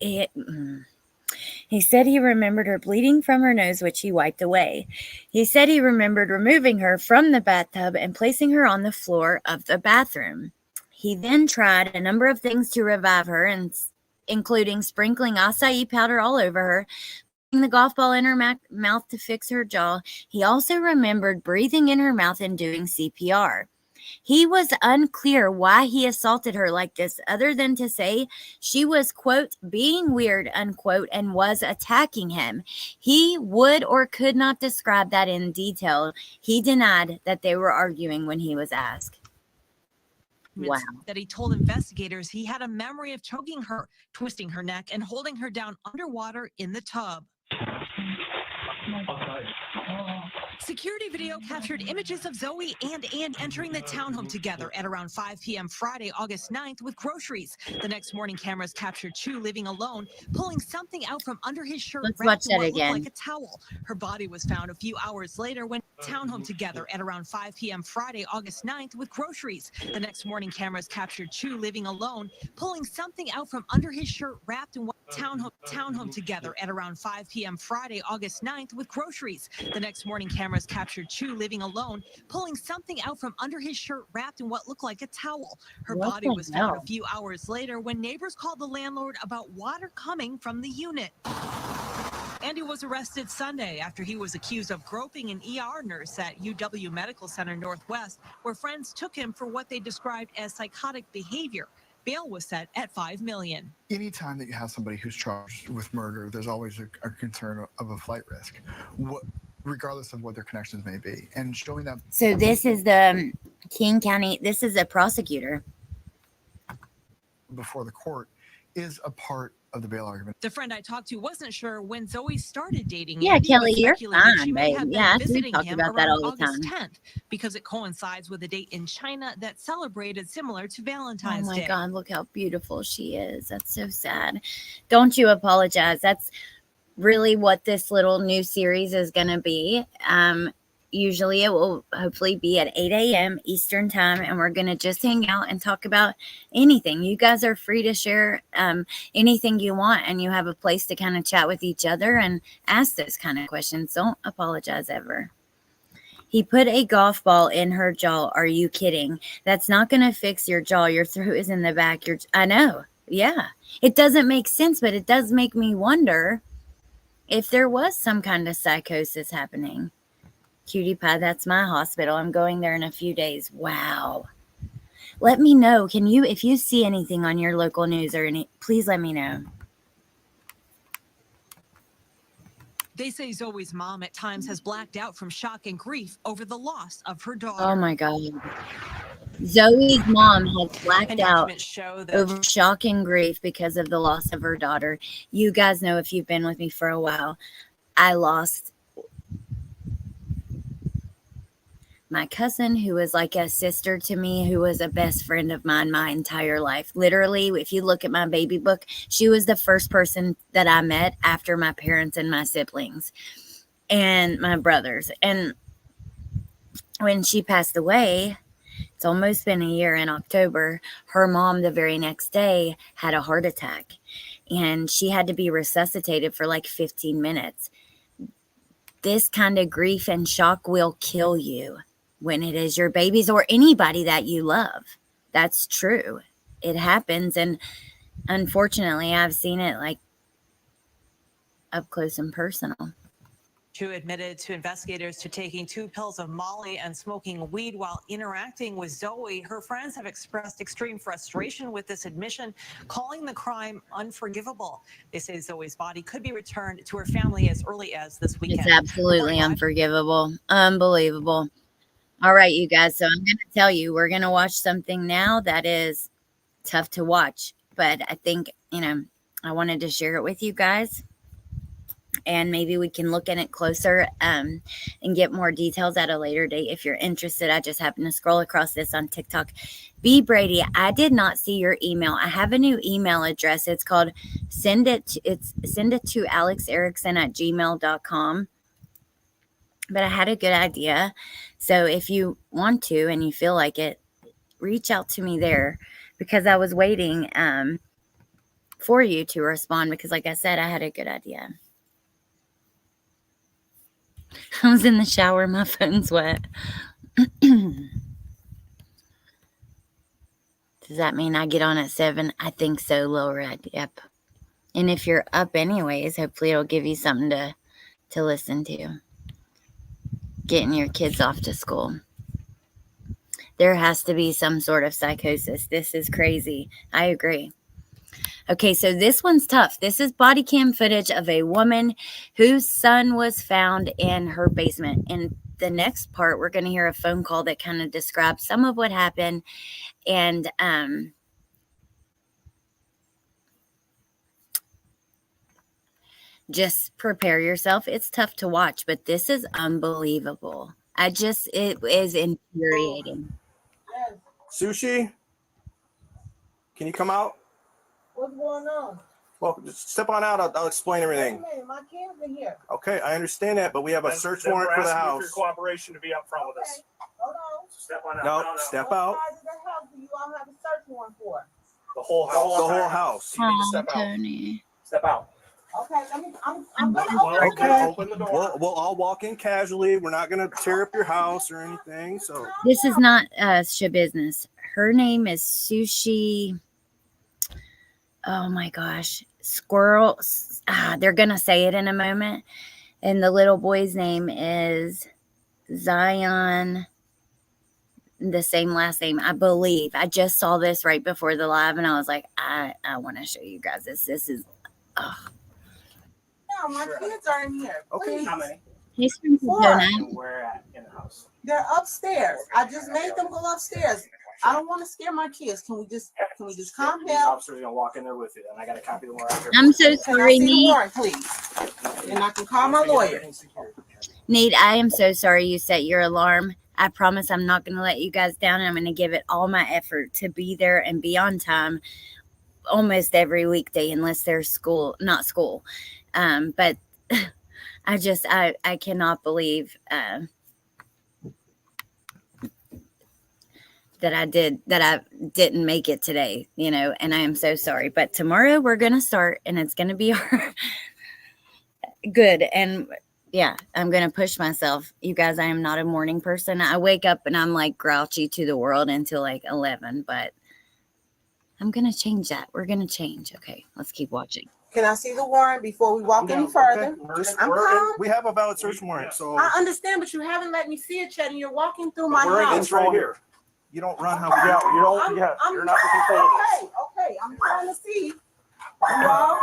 said he remembered her bleeding from her nose, which he wiped away. He said he remembered removing her from the bathtub and placing her on the floor of the bathroom. He then tried a number of things to revive her, including sprinkling acai powder all over her, putting the golf ball in her mouth to fix her jaw. He also remembered breathing in her mouth and doing CPR. He was unclear why he assaulted her like this, other than to say she was, quote, being weird, unquote, and was attacking him. He would or could not describe that in detail. He denied that they were arguing when he was asked. Wow. That he told investigators he had a memory of choking her, twisting her neck, and holding her down underwater in the tub. Security video captured images of Zoe and Ann entering the townhome together at around 5 p.m. Friday, August 9th with groceries. The next morning, cameras captured Chu living alone, pulling something out from under his shirt Let's wrapped watch in that what looked like again. a towel. Her body was found a few hours later when townhome together at around 5 p.m. Friday, August 9th with groceries. The next morning, cameras captured Chu living alone, pulling something out from under his shirt wrapped in what townhome together at around 5 p.m. Friday, August 9th with groceries. The next morning, cameras captured Chu living alone, pulling something out from under his shirt wrapped in what looked like a towel. Her What body the was found a hell? few hours later when neighbors called the landlord about water coming from the unit. Andy was arrested Sunday after he was accused of groping an ER nurse at UW Medical Center Northwest, where friends took him for what they described as psychotic behavior. Bail was set at $5 million. Anytime that you have somebody who's charged with murder, there's always a concern of a flight risk, regardless of what their connections may be. And showing that. So this is the King County. This is a prosecutor. Before the court is a part of the bail argument. The friend I talked to wasn't sure when Zoe started dating Yeah, Andy, Kelly, but you're speculated she fine, may babe. have Yeah, I been do visiting talk him about that around all the August time. 10th because it coincides with a date in China that celebrated similar to Oh Valentine's my Day. God, look how beautiful she is. That's so sad. Don't you apologize. That's really what this little new series is going to be. Usually it will hopefully be at 8 a.m. Eastern time, and we're going to just hang out and talk about anything. You guys are free to share anything you want, and you have a place to kind of chat with each other and ask those kind of questions. Don't apologize ever. He put a golf ball in her jaw. Are you kidding? That's not going to fix your jaw. Your throat is in the back. I know. Yeah. It doesn't make sense, but it does make me wonder if there was some kind of psychosis happening. Cutie pie, that's my hospital. I'm going there in a few days. Wow. Let me know. Can you, if you see anything on your local news or please let me know. They say Zoe's mom at times has blacked out from shock and grief over the loss of her daughter. Oh my God. Zoe's mom has blacked And out documents show that over shock and grief because of the loss of her daughter. You guys know, if you've been with me for a while, I lost my cousin, who was like a sister to me, who was a best friend of mine my entire life. Literally, if you look at my baby book, she was the first person that I met after my parents and my siblings and my brothers. And when she passed away, it's almost been a year in October, her mom the very next day had a heart attack, and she had to be resuscitated for like 15 minutes. This kind of grief and shock will kill you when it is your babies or anybody that you love. That's true. It happens. And unfortunately, I've seen it like up close and personal. Chu admitted to investigators to taking 2 pills of Molly and smoking weed while interacting with Zoe. Her friends have expressed extreme frustration with this admission, calling the crime unforgivable. They say Zoe's body could be returned to her family as early as this weekend. It's absolutely unforgivable. Unbelievable. All right, you guys. So I'm going to tell you, we're going to watch something now that is tough to watch. But I think, I wanted to share it with you guys. And maybe we can look at it closer and get more details at a later date if you're interested. I just happened to scroll across this on TikTok. B. Brady, I did not see your email. I have a new email address. It's called send it to alexerickson@gmail.com. But I had a good idea. So if you want to and you feel like it, reach out to me there, because I was waiting for you to respond, because like I said, I had a good idea. I was in the shower. My phone's wet. Does that mean I get on at 7? I think so, Lil Red. Yep. And if you're up anyways, hopefully it'll give you something to listen to. Getting your kids off to school. There has to be some sort of psychosis. This is crazy. I agree. Okay, so this one's tough. This is body cam footage of a woman whose son was found in her basement. In the next part, we're going to hear a phone call that kind of describes some of what happened. And just prepare yourself. It's tough to watch, but this is unbelievable. It is infuriating. Sushi, can you come out? What's going on? Well, just step on out. I'll explain everything. Wait a minute, my kids are here. Okay, I understand that, but we have a search warrant for the house. For your cooperation to be up front with us. Hold on. Step on out. No, step out. What side of the house do you all have a search warrant for? The whole house. The whole house. You need to step out. Tony. Step out. Okay, I'm gonna open the Okay. door. Open the door. We'll all walk in casually. We're not gonna tear up your house or anything. So This is not show business. Her name is Sushi. Oh my gosh. Squirrel. They're going to say it in a moment. And the little boy's name is Zion. The same last name, I believe. I just saw this right before the live and I was like, I want to show you guys this. This is, No, my kids are in here. Okay. Please. How many? he's from Four. Sedona. And where at in the house? They're upstairs. I just made them go upstairs. I don't want to scare my kids. Can we just calm These down? officers are gonna walk in there with you, and I gotta copy the warrant. I'm so Can I sorry, see the Nate. warrant, please? And I can call my lawyer. Nate, I am so sorry you set your alarm. I promise I'm not going to let you guys down. I'm going to give it all my effort to be there and be on time almost every weekday unless there's not school. But I cannot believe that I didn't make it today, and I am so sorry. But tomorrow we're going to start and it's going to be good. And yeah, I'm going to push myself. You guys, I am not a morning person. I wake up and I'm like grouchy to the world until like 11, but I'm going to change that. We're going to change. Okay, let's keep watching. Can I see the warrant before we walk any further? I'm calm. we have a valid search warrant, so I understand, but you haven't let me see it, Chet, and you're walking through my we're in house. control here. You don't run how we Yeah, do. you don't. I'm- Yeah, I'm- you're not in control of this. Okay, I'm trying to see. You all?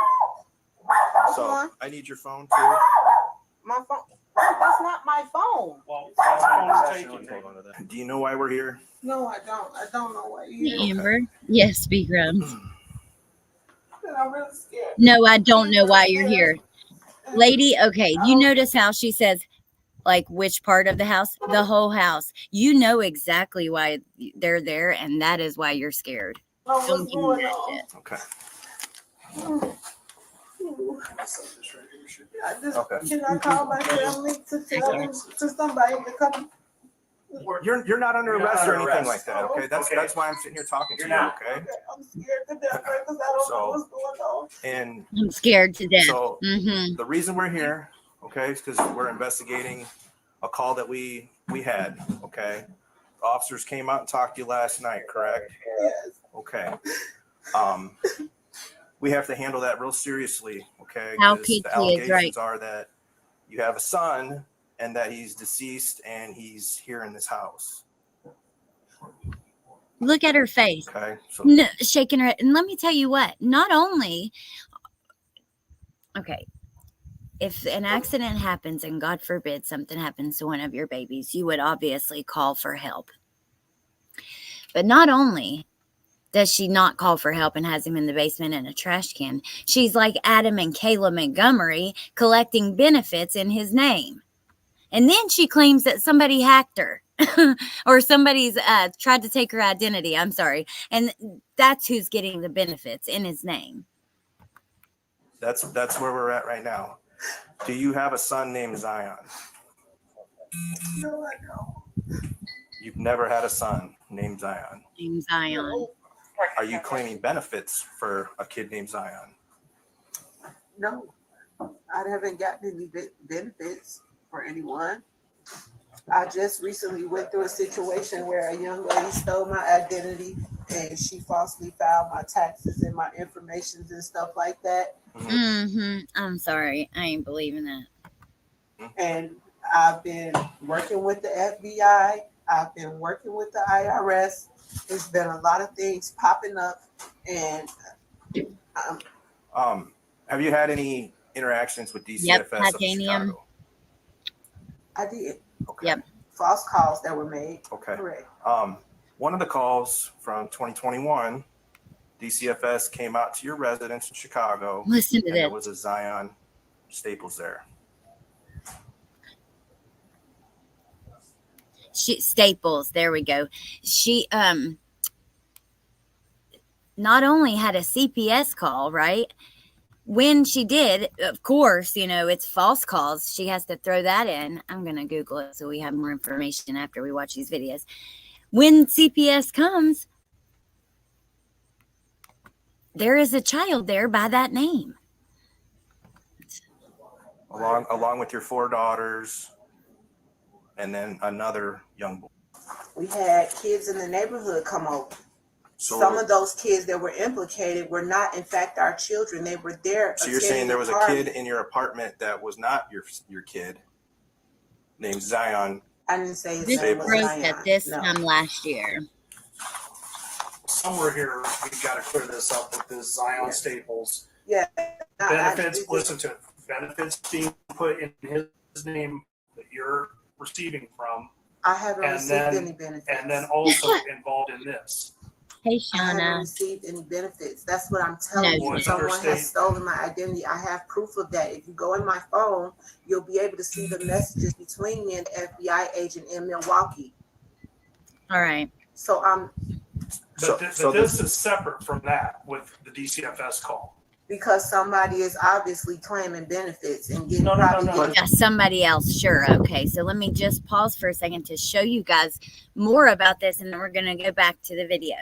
What's So on? I need your phone too. My phone. That's not my phone. Well, that's phone taking. Do you know why we're here? No, I don't. I don't know what you Hey, Amber. Yes, speak Rums. I'm really scared. No, I don't know why you're here. Lady, okay, you notice how she says, like, which part of the house? The whole house. You know exactly why they're there, and that is why you're scared. Oh, Don't what's give me going that on? shit. Okay. Can I call my family to tell them to somebody to come? You're not under You're not arrest or under anything arrest. like that. Okay, that's Okay. that's why I'm sitting here talking to You're you. not. Okay, I'm scared to death because I don't know So- what's going on. and I'm scared to death. so Mm-hmm. the reason we're here, okay, is because we're investigating a call that we had. Okay, officers came out and talked to you last night, correct? Yes. Okay. We have to handle that real seriously, okay? How 'Cause Pete the is allegations right. are that you have a son and that he's deceased and he's here in this house. Look at her face. Okay, so No, shaking her head. And let me tell you what, not only, okay, if an accident happens and God forbid something happens to one of your babies, you would obviously call for help. But not only does she not call for help and has him in the basement in a trash can, she's like Adam and Kayla Montgomery collecting benefits in his name. And then she claims that somebody hacked her or somebody's tried to take her identity. I'm sorry. And that's who's getting the benefits in his name. that's where we're at right now. Do you have a son named Zion? No, I don't. You've never had a son named Zion. Named Zion. Are you claiming benefits for a kid named Zion? No, I haven't gotten any benefits for anyone. I just recently went through a situation where a young lady stole my identity and she falsely filed my taxes and my information and stuff like that. Mm-hmm. I'm sorry. I ain't believing that. And I've been working with the FBI. I've been working with the IRS. There's been a lot of things popping up, and Have you had any interactions with DCFS Yep, of titanium. Chicago? I did Okay. Yep. false calls that were made. Okay. Correct. One of the calls from 2021, DCFS came out to your residence in Chicago, Listen to and there this. was a Zion Staples there. Staples, there we go. She not only had a CPS call, right? When she did, of course, you know, it's false calls. She has to throw that in. I'm going to Google it so we have more information after we watch these videos. When CPS comes, there is a child there by that name. Along with your 4 daughters and then another young boy. We had kids in the neighborhood come over. So, some of those kids that were implicated were not, in fact, our children. They were there. So you're saying there was a kid in your apartment that was not your kid, named Zion? I didn't say his This name was broke Zion. at this No. time last year. Somewhere here, we've got to clear this up with this Zion Staples. Yeah. Benefits, listen to it. Benefits being put in his name that you're receiving from. I haven't received any benefits. And then also involved in this. Hey, I haven't Shauna. received any benefits. That's what I'm telling No, you. Someone has stolen my identity. I have proof of that. If you go in my phone, you'll be able to see the messages between me and the FBI agent in Milwaukee. All right. So But this is separate from that with the DCFS call. because somebody is obviously claiming benefits and getting No. Yeah, somebody else. Sure. Okay. So let me just pause for a second to show you guys more about this, and then we're going to go back to the video.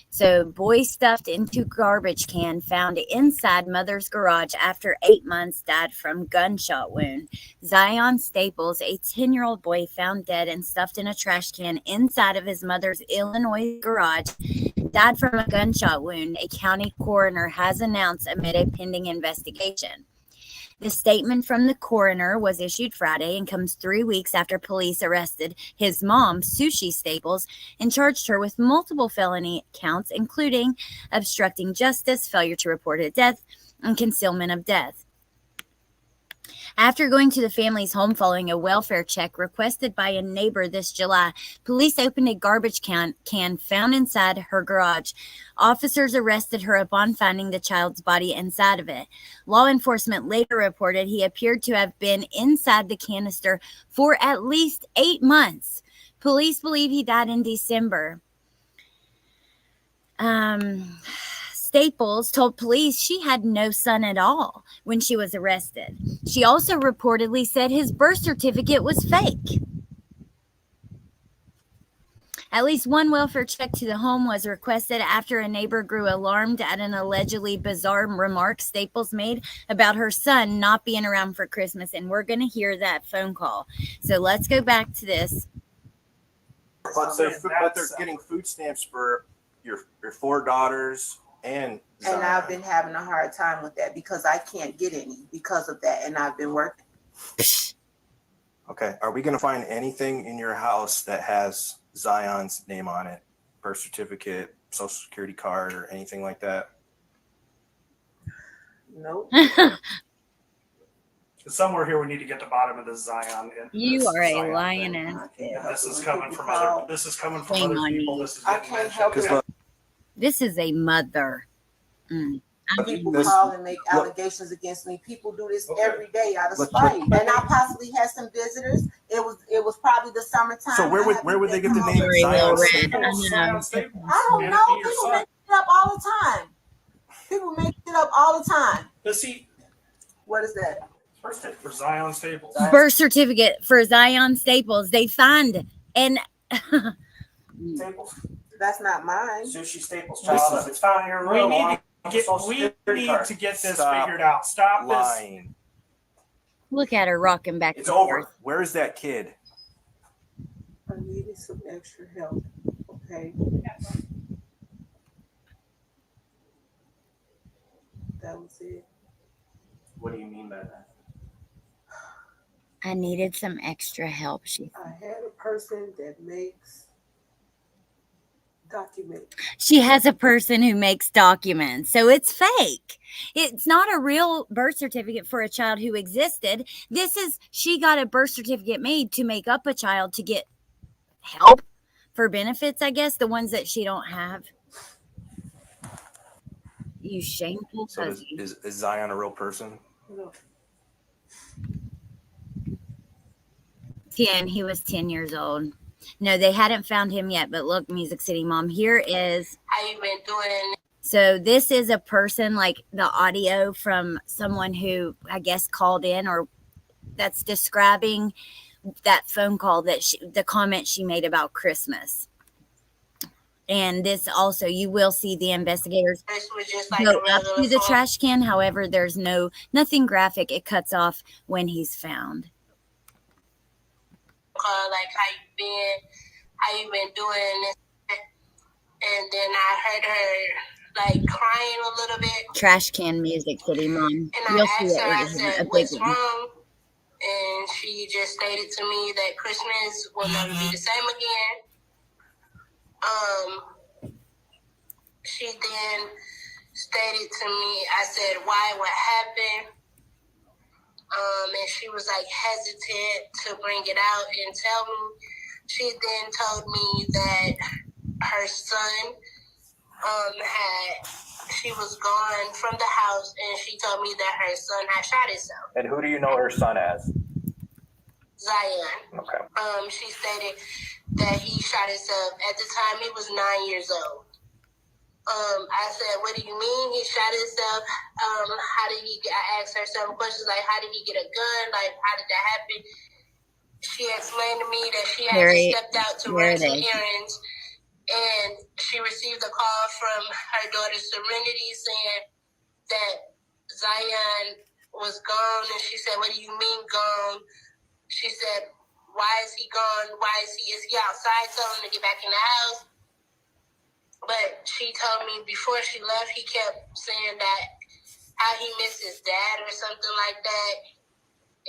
So, boy stuffed into garbage can found inside mother's garage after 8 months died from gunshot wound. Zion Staples, a 10-year-old boy found dead and stuffed in a trash can inside of his mother's Illinois garage, died from a gunshot wound, a county coroner has announced amid a pending investigation. The statement from the coroner was issued Friday and comes 3 weeks after police arrested his mom, Sushi Staples, and charged her with multiple felony counts, including obstructing justice, failure to report a death, and concealment of death. After going to the family's home following a welfare check requested by a neighbor this July, police opened a garbage can found inside her garage. Officers arrested her upon finding the child's body inside of it. Law enforcement later reported he appeared to have been inside the canister for at least 8 months. Police believe he died in December. Staples told police she had no son at all when she was arrested. She also reportedly said his birth certificate was fake. At least one welfare check to the home was requested after a neighbor grew alarmed at an allegedly bizarre remark Staples made about her son not being around for Christmas, and we're going to hear that phone call. So let's go back to this. But they're getting food stamps for your 4 daughters and Zion. And I've been having a hard time with that because I can't get any because of that, and I've been working. Okay, are we going to find anything in your house that has Zion's name on it? Birth certificate, social security card, or anything like that? Nope. Somewhere here we need to get to the bottom of this Zion. You are Zion a lioness. thing. And this is coming from other. This is coming from Shame other on people. you. This is I getting can't mentioned. help it. This is a mother. People call and make allegations against me. People do this every day out of spite. And I possibly had some visitors. It was probably the summertime. So where would they get the name Sorry, Zion? Lil Staples? Red. Zion Staples. I don't And know. be your People son. make it up all the time. People make it up all the time. Let's see. What is that? First for Zion Staples. Birth certificate for Zion Staples. They find and Staples. That's not mine. Sushi Staples. Listen, It's found in your We room. need on to the social security card. get this Stop figured out. Stop this. Lying. look at her rocking back It's and over. forth. Where is that kid? I needed some extra help. Okay. That was it. What do you mean by that? I needed some extra help. She had a person that makes documents. She has a person who makes documents. So it's fake. It's not a real birth certificate for a child who existed. She got a birth certificate made to make up a child to get help for benefits, I guess, the ones that she don't have. You shameful So pussy. is Zion a real person? No. 10. He was 10 years old. No, they hadn't found him yet, but look, Music City Mom, here is. How you been doing? So this is a person, like the audio from someone who I guess called in, or that's describing that phone call that the comment she made about Christmas. And this also, you will see the investigators This was just like go a up regular to the phone trash can. However, there's nothing graphic. It cuts off when he's found. call, like how you been doing? And then I heard her like crying a little bit. Trash can Music City Mom. And You'll I see asked it her, I right here. said, A big what's one. wrong? And she just stated to me that Christmas will never be the same again. She then stated to me, I said, why, what happened? And she was like hesitant to bring it out and tell me. She then told me that her son she was gone from the house, and she told me that her son had shot himself. And who do you know her son as? Zion. Okay. She stated that he shot himself. At the time, he was 9 years old. I said, what do you mean he shot himself? How did he I asked her some questions like, how did he get a gun? Like, how did that happen? She explained to me that she had stepped out to run some errands, and she received a call from her daughter Serenity saying that Zion was gone. And she said, what do you mean gone? She said, why is he gone? Is he outside? Tell him to get back in the house. But she told me before she left, he kept saying that how he missed his dad or something like that.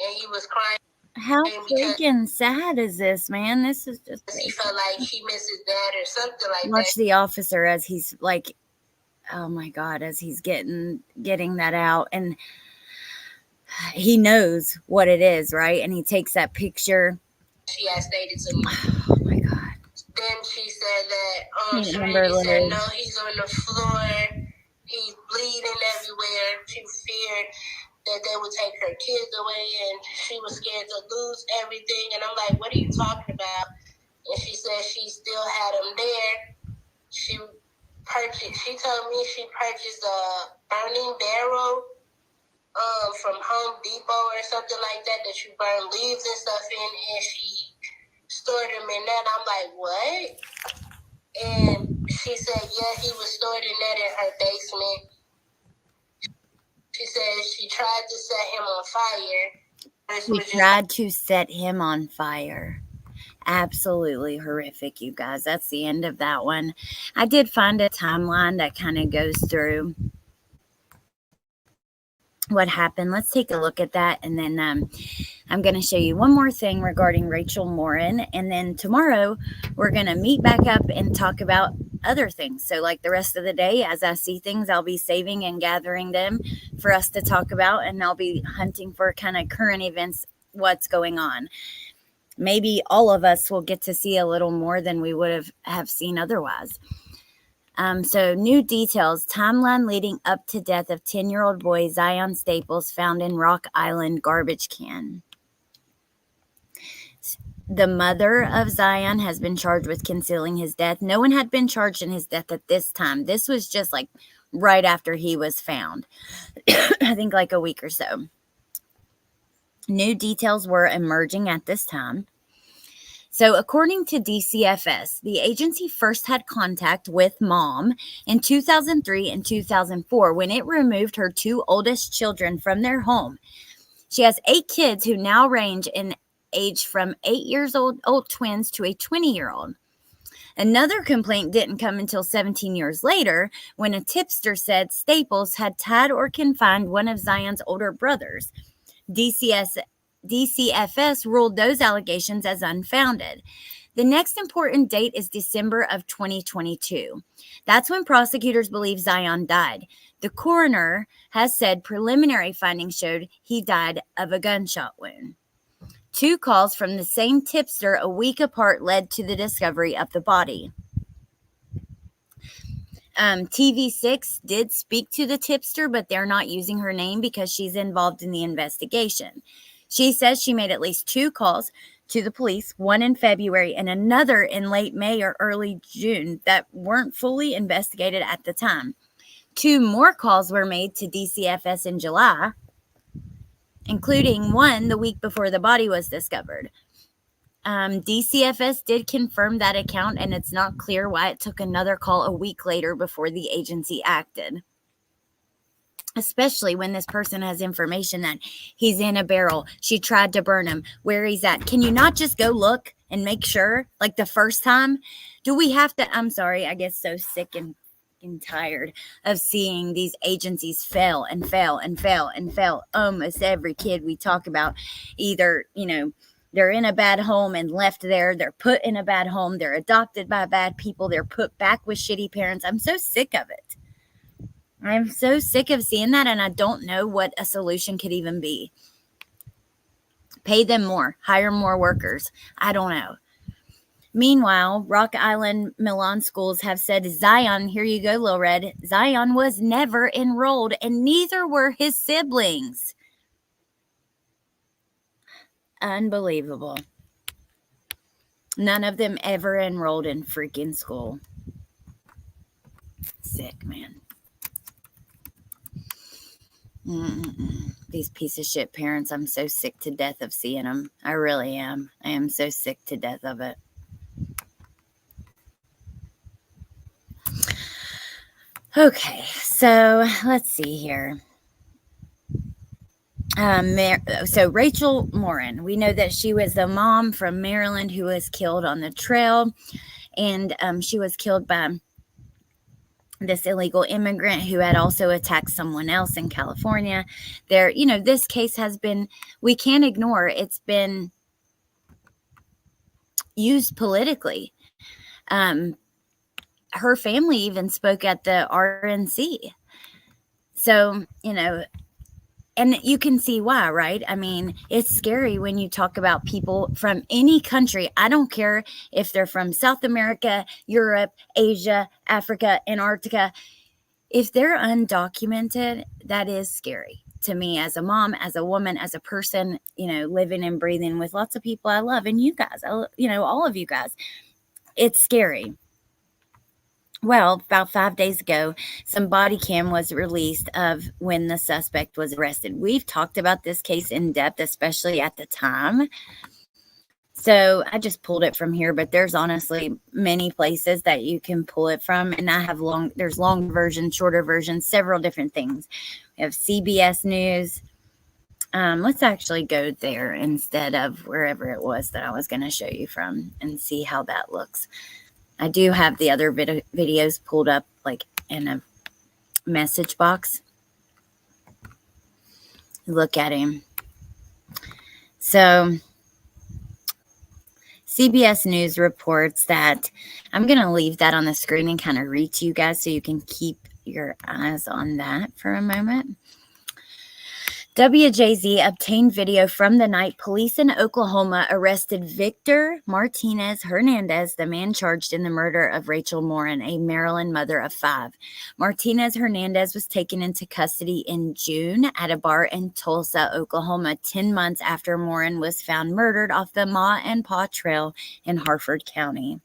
And he was crying. How freaking sad is this, man? This is just he felt like he missed his dad or something like that. Watch the officer as he's like, oh my God, as he's getting that out. And he knows what it is, right? And he takes that picture. She had stated to me. Oh my God. Then she said that Serenity said, no, he's on the floor. He's bleeding everywhere. She feared that they would take her kids away, and she was scared to lose everything. And I'm like, what are you talking about? And she said she still had them there. She told me she purchased a burning barrel from Home Depot or something like that you burn leaves and stuff in, and she stored them in that. I'm like, what? And she said, yeah, he was stored in that in her basement. She said she tried to set him on fire. She tried to set him on fire. Absolutely horrific, you guys. That's the end of that one. I did find a timeline that kind of goes through what happened. Let's take a look at that, and then I'm going to show you one more thing regarding Rachel Moren, and then tomorrow we're going to meet back up and talk about other things. So like the rest of the day, as I see things, I'll be saving and gathering them for us to talk about, and I'll be hunting for kind of current events, what's going on. Maybe all of us will get to see a little more than we would have seen otherwise. So new details, timeline leading up to death of 10-year-old boy Zion Staples found in Rock Island garbage can. The mother of Zion has been charged with concealing his death. No one had been charged in his death at this time. This was just like right after he was found. I think like a week or so. New details were emerging at this time. So according to DCFS, the agency first had contact with mom in 2003 and 2004 when it removed her two oldest children from their home. She has 8 kids who now range in age from 8 years old twins to a 20-year-old. Another complaint didn't come until 17 years later when a tipster said Staples had tied or confined one of Zion's older brothers. DCFS ruled those allegations as unfounded. The next important date is December of 2022. That's when prosecutors believe Zion died. The coroner has said preliminary findings showed he died of a gunshot wound. 2 calls from the same tipster a week apart led to the discovery of the body. TV6 did speak to the tipster, but they're not using her name because she's involved in the investigation. She says she made at least 2 calls to the police, one in February and another in late May or early June, that weren't fully investigated at the time. 2 more calls were made to DCFS in July, including one the week before the body was discovered. DCFS did confirm that account, and it's not clear why it took another call a week later before the agency acted. Especially when this person has information that he's in a barrel, she tried to burn him, where he's at. Can you not just go look and make sure, like the first time? Do we have to? I'm sorry, I get so sick and tired of seeing these agencies fail and fail and fail and fail. Almost every kid we talk about, either, they're in a bad home and left there, they're put in a bad home, they're adopted by bad people, they're put back with shitty parents. I'm so sick of it. I'm so sick of seeing that, and I don't know what a solution could even be. Pay them more, hire more workers. I don't know. Meanwhile, Rock Island Milan schools have said, Zion, here you go, Lil Red, Zion was never enrolled, and neither were his siblings. Unbelievable. None of them ever enrolled in freaking school. Sick, man. These piece of shit parents, I'm so sick to death of seeing them. I really am. I am so sick to death of it. Okay, so let's see here. So Rachel Moren, we know that she was the mom from Maryland who was killed on the trail, and she was killed by this illegal immigrant who had also attacked someone else in California. This case has been, we can't ignore, it's been used politically. Her family even spoke at the RNC. So, and you can see why, right? I mean, it's scary when you talk about people from any country. I don't care if they're from South America, Europe, Asia, Africa, Antarctica. If they're undocumented, that is scary to me as a mom, as a woman, as a person, living and breathing with lots of people I love, and you guys, all of you guys. It's scary. Well, about 5 days ago, some body cam was released of when the suspect was arrested. We've talked about this case in depth, especially at the time. So I just pulled it from here, but there's honestly many places that you can pull it from. And I have there's long versions, shorter versions, several different things. We have CBS News. Let's actually go there instead of wherever it was that I was going to show you from and see how that looks. I do have the other videos pulled up like in a message box. Look at him. So CBS News reports that, I'm going to leave that on the screen and kind of read to you guys so you can keep your eyes on that for a moment. WJZ obtained video from the night police in Oklahoma arrested Victor Martinez Hernandez, the man charged in the murder of Rachel Moren, a Maryland mother of 5. Martinez Hernandez was taken into custody in June at a bar in Tulsa, Oklahoma, 10 months after Moren was found murdered off the Ma and Pa Trail in Harford County.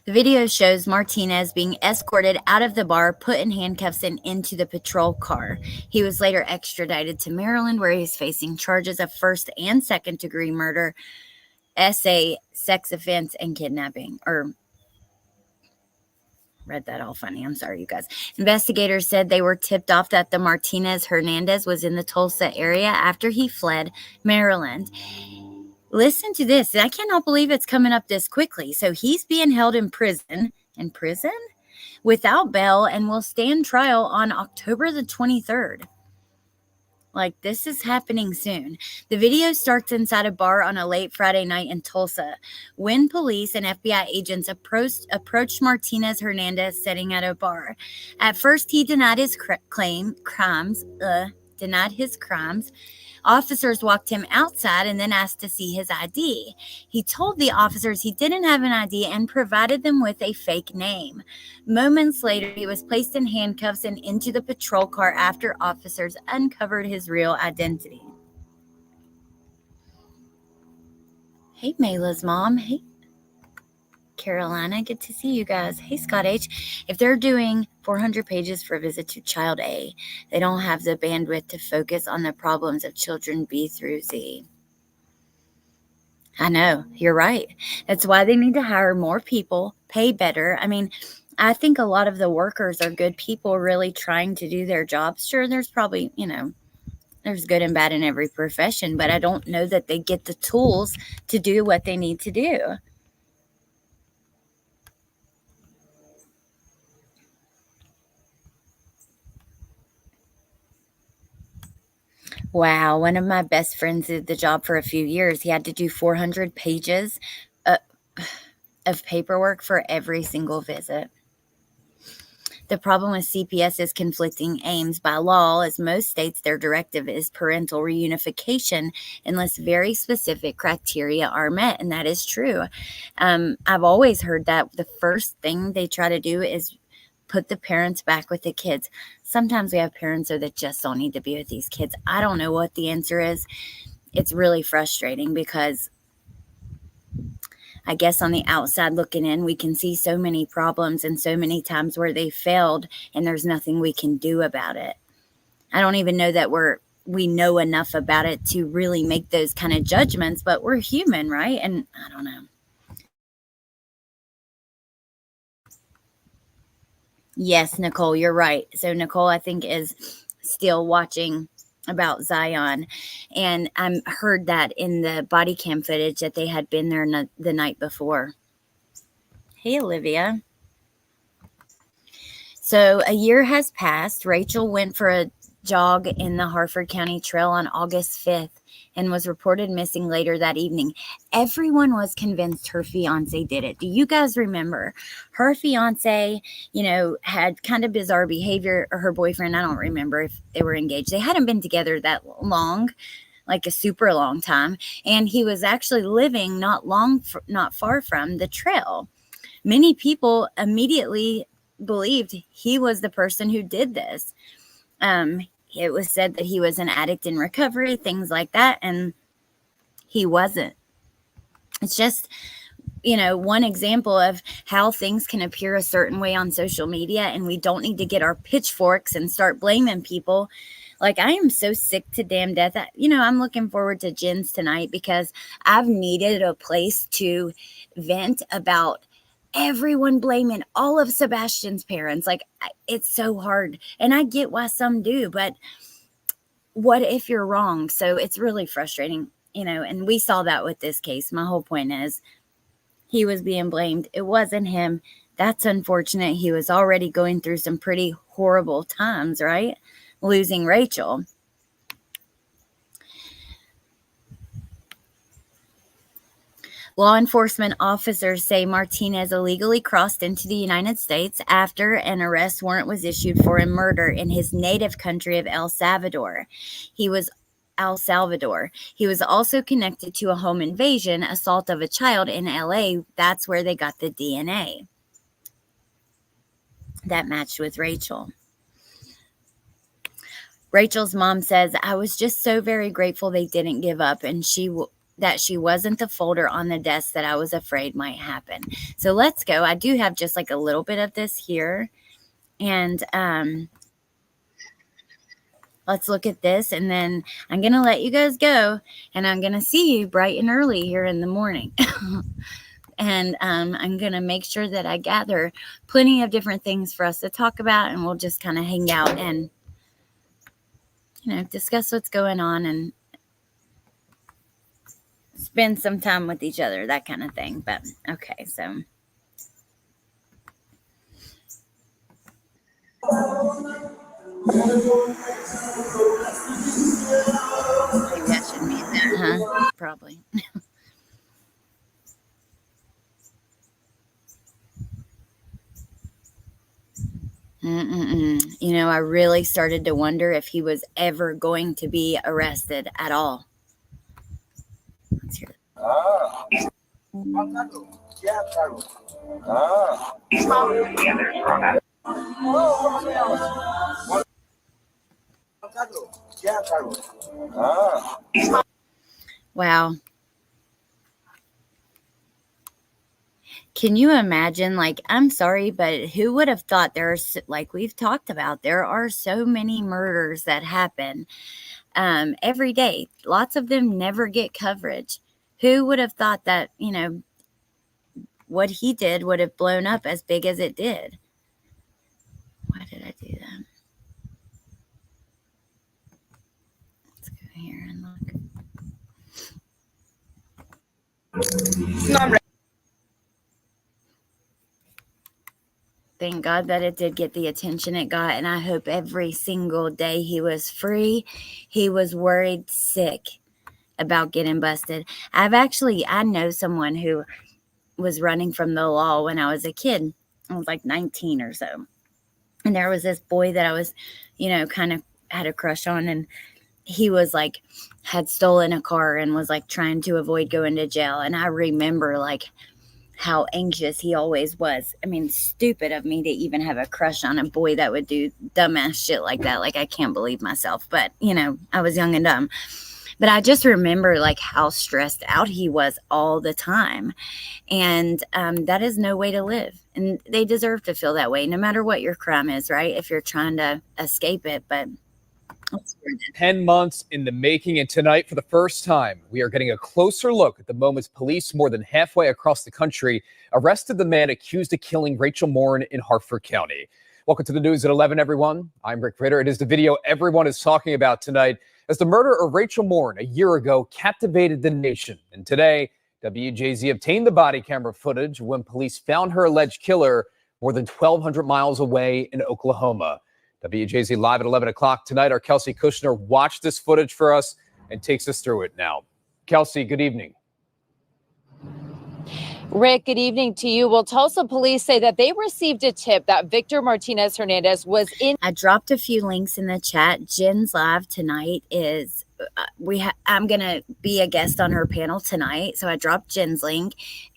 The video shows Martinez being escorted out of the bar, put in handcuffs, and into the patrol car. He was later extradited to Maryland, where he's facing charges of first and second degree murder, SA, sex offense, and kidnapping. Read that all funny. I'm sorry, you guys. Investigators said they were tipped off that the Martinez Hernandez was in the Tulsa area after he fled Maryland. Listen to this. I cannot believe it's coming up this quickly. So he's being held in prison, without bail, and will stand trial on October the 23rd. Like, this is happening soon. The video starts inside a bar on a late Friday night in Tulsa when police and FBI agents approached Martinez Hernandez sitting at a bar. At first, he denied his crimes. Officers walked him outside and then asked to see his ID. He told the officers he didn't have an ID and provided them with a fake name. Moments later, he was placed in handcuffs and into the patrol car after officers uncovered his real identity. Hey, Mayla's mom. Hey, Carolina. Good to see you guys. Hey, Scott H. If they're doing 400 pages for a visit to child A, they don't have the bandwidth to focus on the problems of children B through Z. I know, you're right. That's why they need to hire more people, pay better. I mean, I think a lot of the workers are good people really trying to do their jobs. Sure, there's probably, there's good and bad in every profession, but I don't know that they get the tools to do what they need to do. Wow, one of my best friends did the job for a few years. He had to do 400 pages of paperwork for every single visit. The problem with CPS is conflicting aims. By law, as most states, their directive is parental reunification unless very specific criteria are met, and that is true. I've always heard that the first thing they try to do is put the parents back with the kids. Sometimes we have parents that just don't need to be with these kids. I don't know what the answer is. It's really frustrating because I guess on the outside looking in, we can see so many problems and so many times where they failed and there's nothing we can do about it. I don't even know that we know enough about it to really make those kind of judgments, but we're human, right? And I don't know. Yes, Nicole, you're right. So Nicole, I think, is still watching about Zion. And I heard that in the body cam footage that they had been there the night before. Hey, Olivia. So a year has passed. Rachel went for a jog in the Harford County Trail on August 5th and was reported missing later that evening. Everyone was convinced her fiance did it. Do you guys remember? Her fiance, had kind of bizarre behavior, or her boyfriend. I don't remember if they were engaged. They hadn't been together that long, like a super long time. And he was actually living not far from the trail. Many people immediately believed he was the person who did this. It was said that he was an addict in recovery, things like that, and he wasn't. It's just, one example of how things can appear a certain way on social media, and we don't need to get our pitchforks and start blaming people. Like, I am so sick to damn death. I'm looking forward to Jenn's tonight because I've needed a place to vent about everyone blaming all of Sebastian's parents. Like, it's so hard. And I get why some do, but what if you're wrong? So it's really frustrating, and we saw that with this case. My whole point is he was being blamed. It wasn't him. That's unfortunate. He was already going through some pretty horrible times, right? Losing Rachel. Law enforcement officers say Martinez illegally crossed into the United States after an arrest warrant was issued for a murder in his native country of El Salvador. He was also connected to a home invasion, assault of a child in LA. That's where they got the DNA that matched with Rachel. Rachel's mom says, I was just so very grateful they didn't give up, and that she wasn't the folder on the desk that I was afraid might happen. So let's go. I do have just like a little bit of this here. And let's look at this. And then I'm going to let you guys go. And I'm going to see you bright and early here in the morning. And I'm going to make sure that I gather plenty of different things for us to talk about. And we'll just kind of hang out and, discuss what's going on and spend some time with each other, that kind of thing. But okay, so maybe I should mute that, huh? Probably. You know, I really started to wonder if he was ever going to be arrested at all. Let's hear it. Wow. Can you imagine? Like, I'm sorry, but who would have thought there's, like we've talked about, there are so many murders that happen every day. Lots of them never get coverage. Who would have thought that, you know, what he did would have blown up as big as it did? Why did I do that? Let's go here and look. Thank God that it did get the attention it got, and I hope every single day he was free, he was worried sick about getting busted. I know someone who was running from the law when I was a kid. I was like 19 or so. And there was this boy that I was, you know, kind of had a crush on, and he was like, had stolen a car and was like trying to avoid going to jail. And I remember like how anxious he always was. I mean, stupid of me to even have a crush on a boy that would do dumbass shit like that. Like, I can't believe myself, but you know, I was young and dumb. But I just remember like how stressed out he was all the time. And that is no way to live. And they deserve to feel that way, no matter what your crime is, right? If you're trying to escape it. But 10 months in the making, and tonight, for the first time, we are getting a closer look at the moments police more than halfway across the country arrested the man accused of killing Rachel Moren in Hartford County. Welcome to the news at 11, everyone. I'm Rick Ritter. It is the video everyone is talking about tonight, as the murder of Rachel Moren a year ago captivated the nation. And today, WJZ obtained the body camera footage when police found her alleged killer more than 1,200 miles away in Oklahoma. WJZ live at 11 o'clock tonight. Our Kelsey Kushner watched this footage for us and takes us through it now. Kelsey, good evening. Rick, good evening to you. Well, Tulsa police say that they received a tip that Victor Martinez Hernandez was in. I dropped a few links in the chat. Jenn's live tonight is I'm going to be a guest on her panel tonight. So I dropped Jenn's link.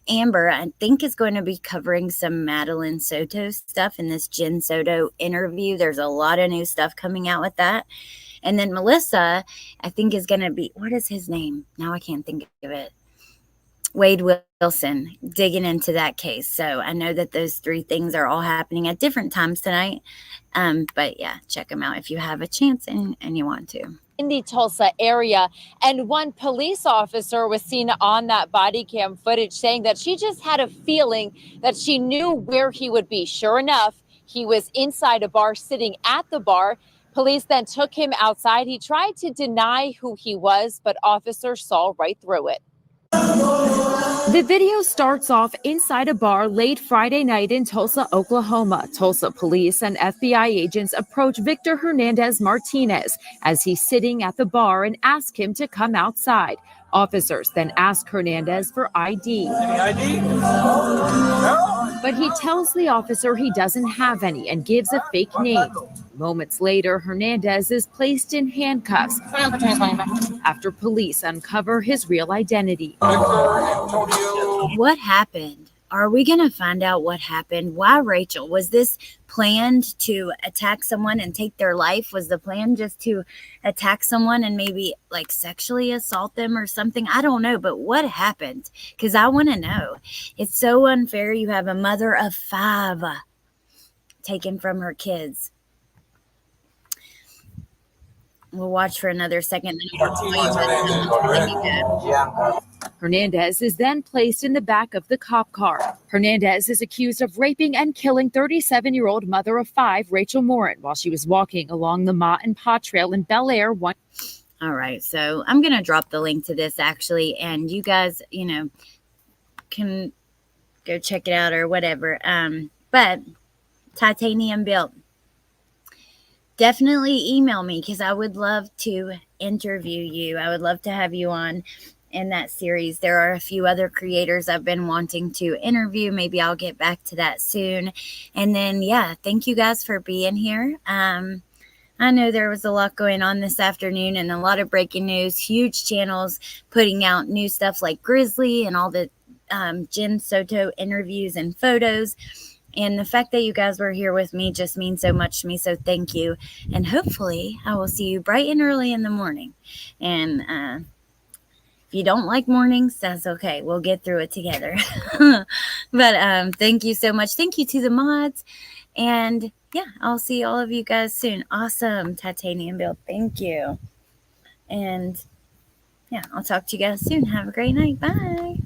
Amber, I think, is going to be covering some Madeline Soto stuff in this Jenn Soto interview. There's a lot of new stuff coming out with that. And then Melissa, I think, is going to be, what is his name? Now I can't think of it. Wade Wilson, digging into that case. So I know that those three things are all happening at different times tonight. But yeah, check them out if you have a chance and you want to. In the Tulsa area, and one police officer was seen on that body cam footage saying that she just had a feeling that she knew where he would be. Sure enough, he was inside a bar, sitting at the bar. Police then took him outside. He tried to deny who he was, but officers saw right through it. The video starts off inside a bar late Friday night in Tulsa, Oklahoma. Tulsa police and FBI agents approach Victor Hernandez Martinez as he's sitting at the bar and ask him to come outside. Officers then ask Hernandez for ID. Any ID? No. But he tells the officer he doesn't have any and gives a fake name. Moments later, Hernandez is placed in handcuffs after police uncover his real identity. What happened? Are we going to find out what happened? Why Rachel? Was this planned to attack someone and take their life? Was the plan just to attack someone and maybe like sexually assault them or something? I don't know, but what happened? Because I want to know. It's so unfair. You have a mother of 5 taken from her kids. We'll watch for another second. Hernandez is then placed in the back of the cop car. Hernandez is accused of raping and killing 37-year-old mother of 5, Rachel Moren, while she was walking along the Ma and Pa Trail in Bel Air. All right, so I'm going to drop the link to this actually, and you guys, you know, can go check it out or whatever. But titanium built. Definitely email me because I would love to interview you. I would love to have you on in that series. There are a few other creators I've been wanting to interview. Maybe I'll get back to that soon. And then, yeah, thank you guys for being here. I know there was a lot going on this afternoon and a lot of breaking news, huge channels putting out new stuff like Grizzly and all the Jenn Soto interviews and photos. And the fact that you guys were here with me just means so much to me. So thank you. And hopefully I will see you bright and early in the morning. And if you don't like mornings, that's okay. We'll get through it together. But thank you so much. Thank you to the mods. And yeah, I'll see all of you guys soon. Awesome, Titanium Build. Thank you. And yeah, I'll talk to you guys soon. Have a great night. Bye.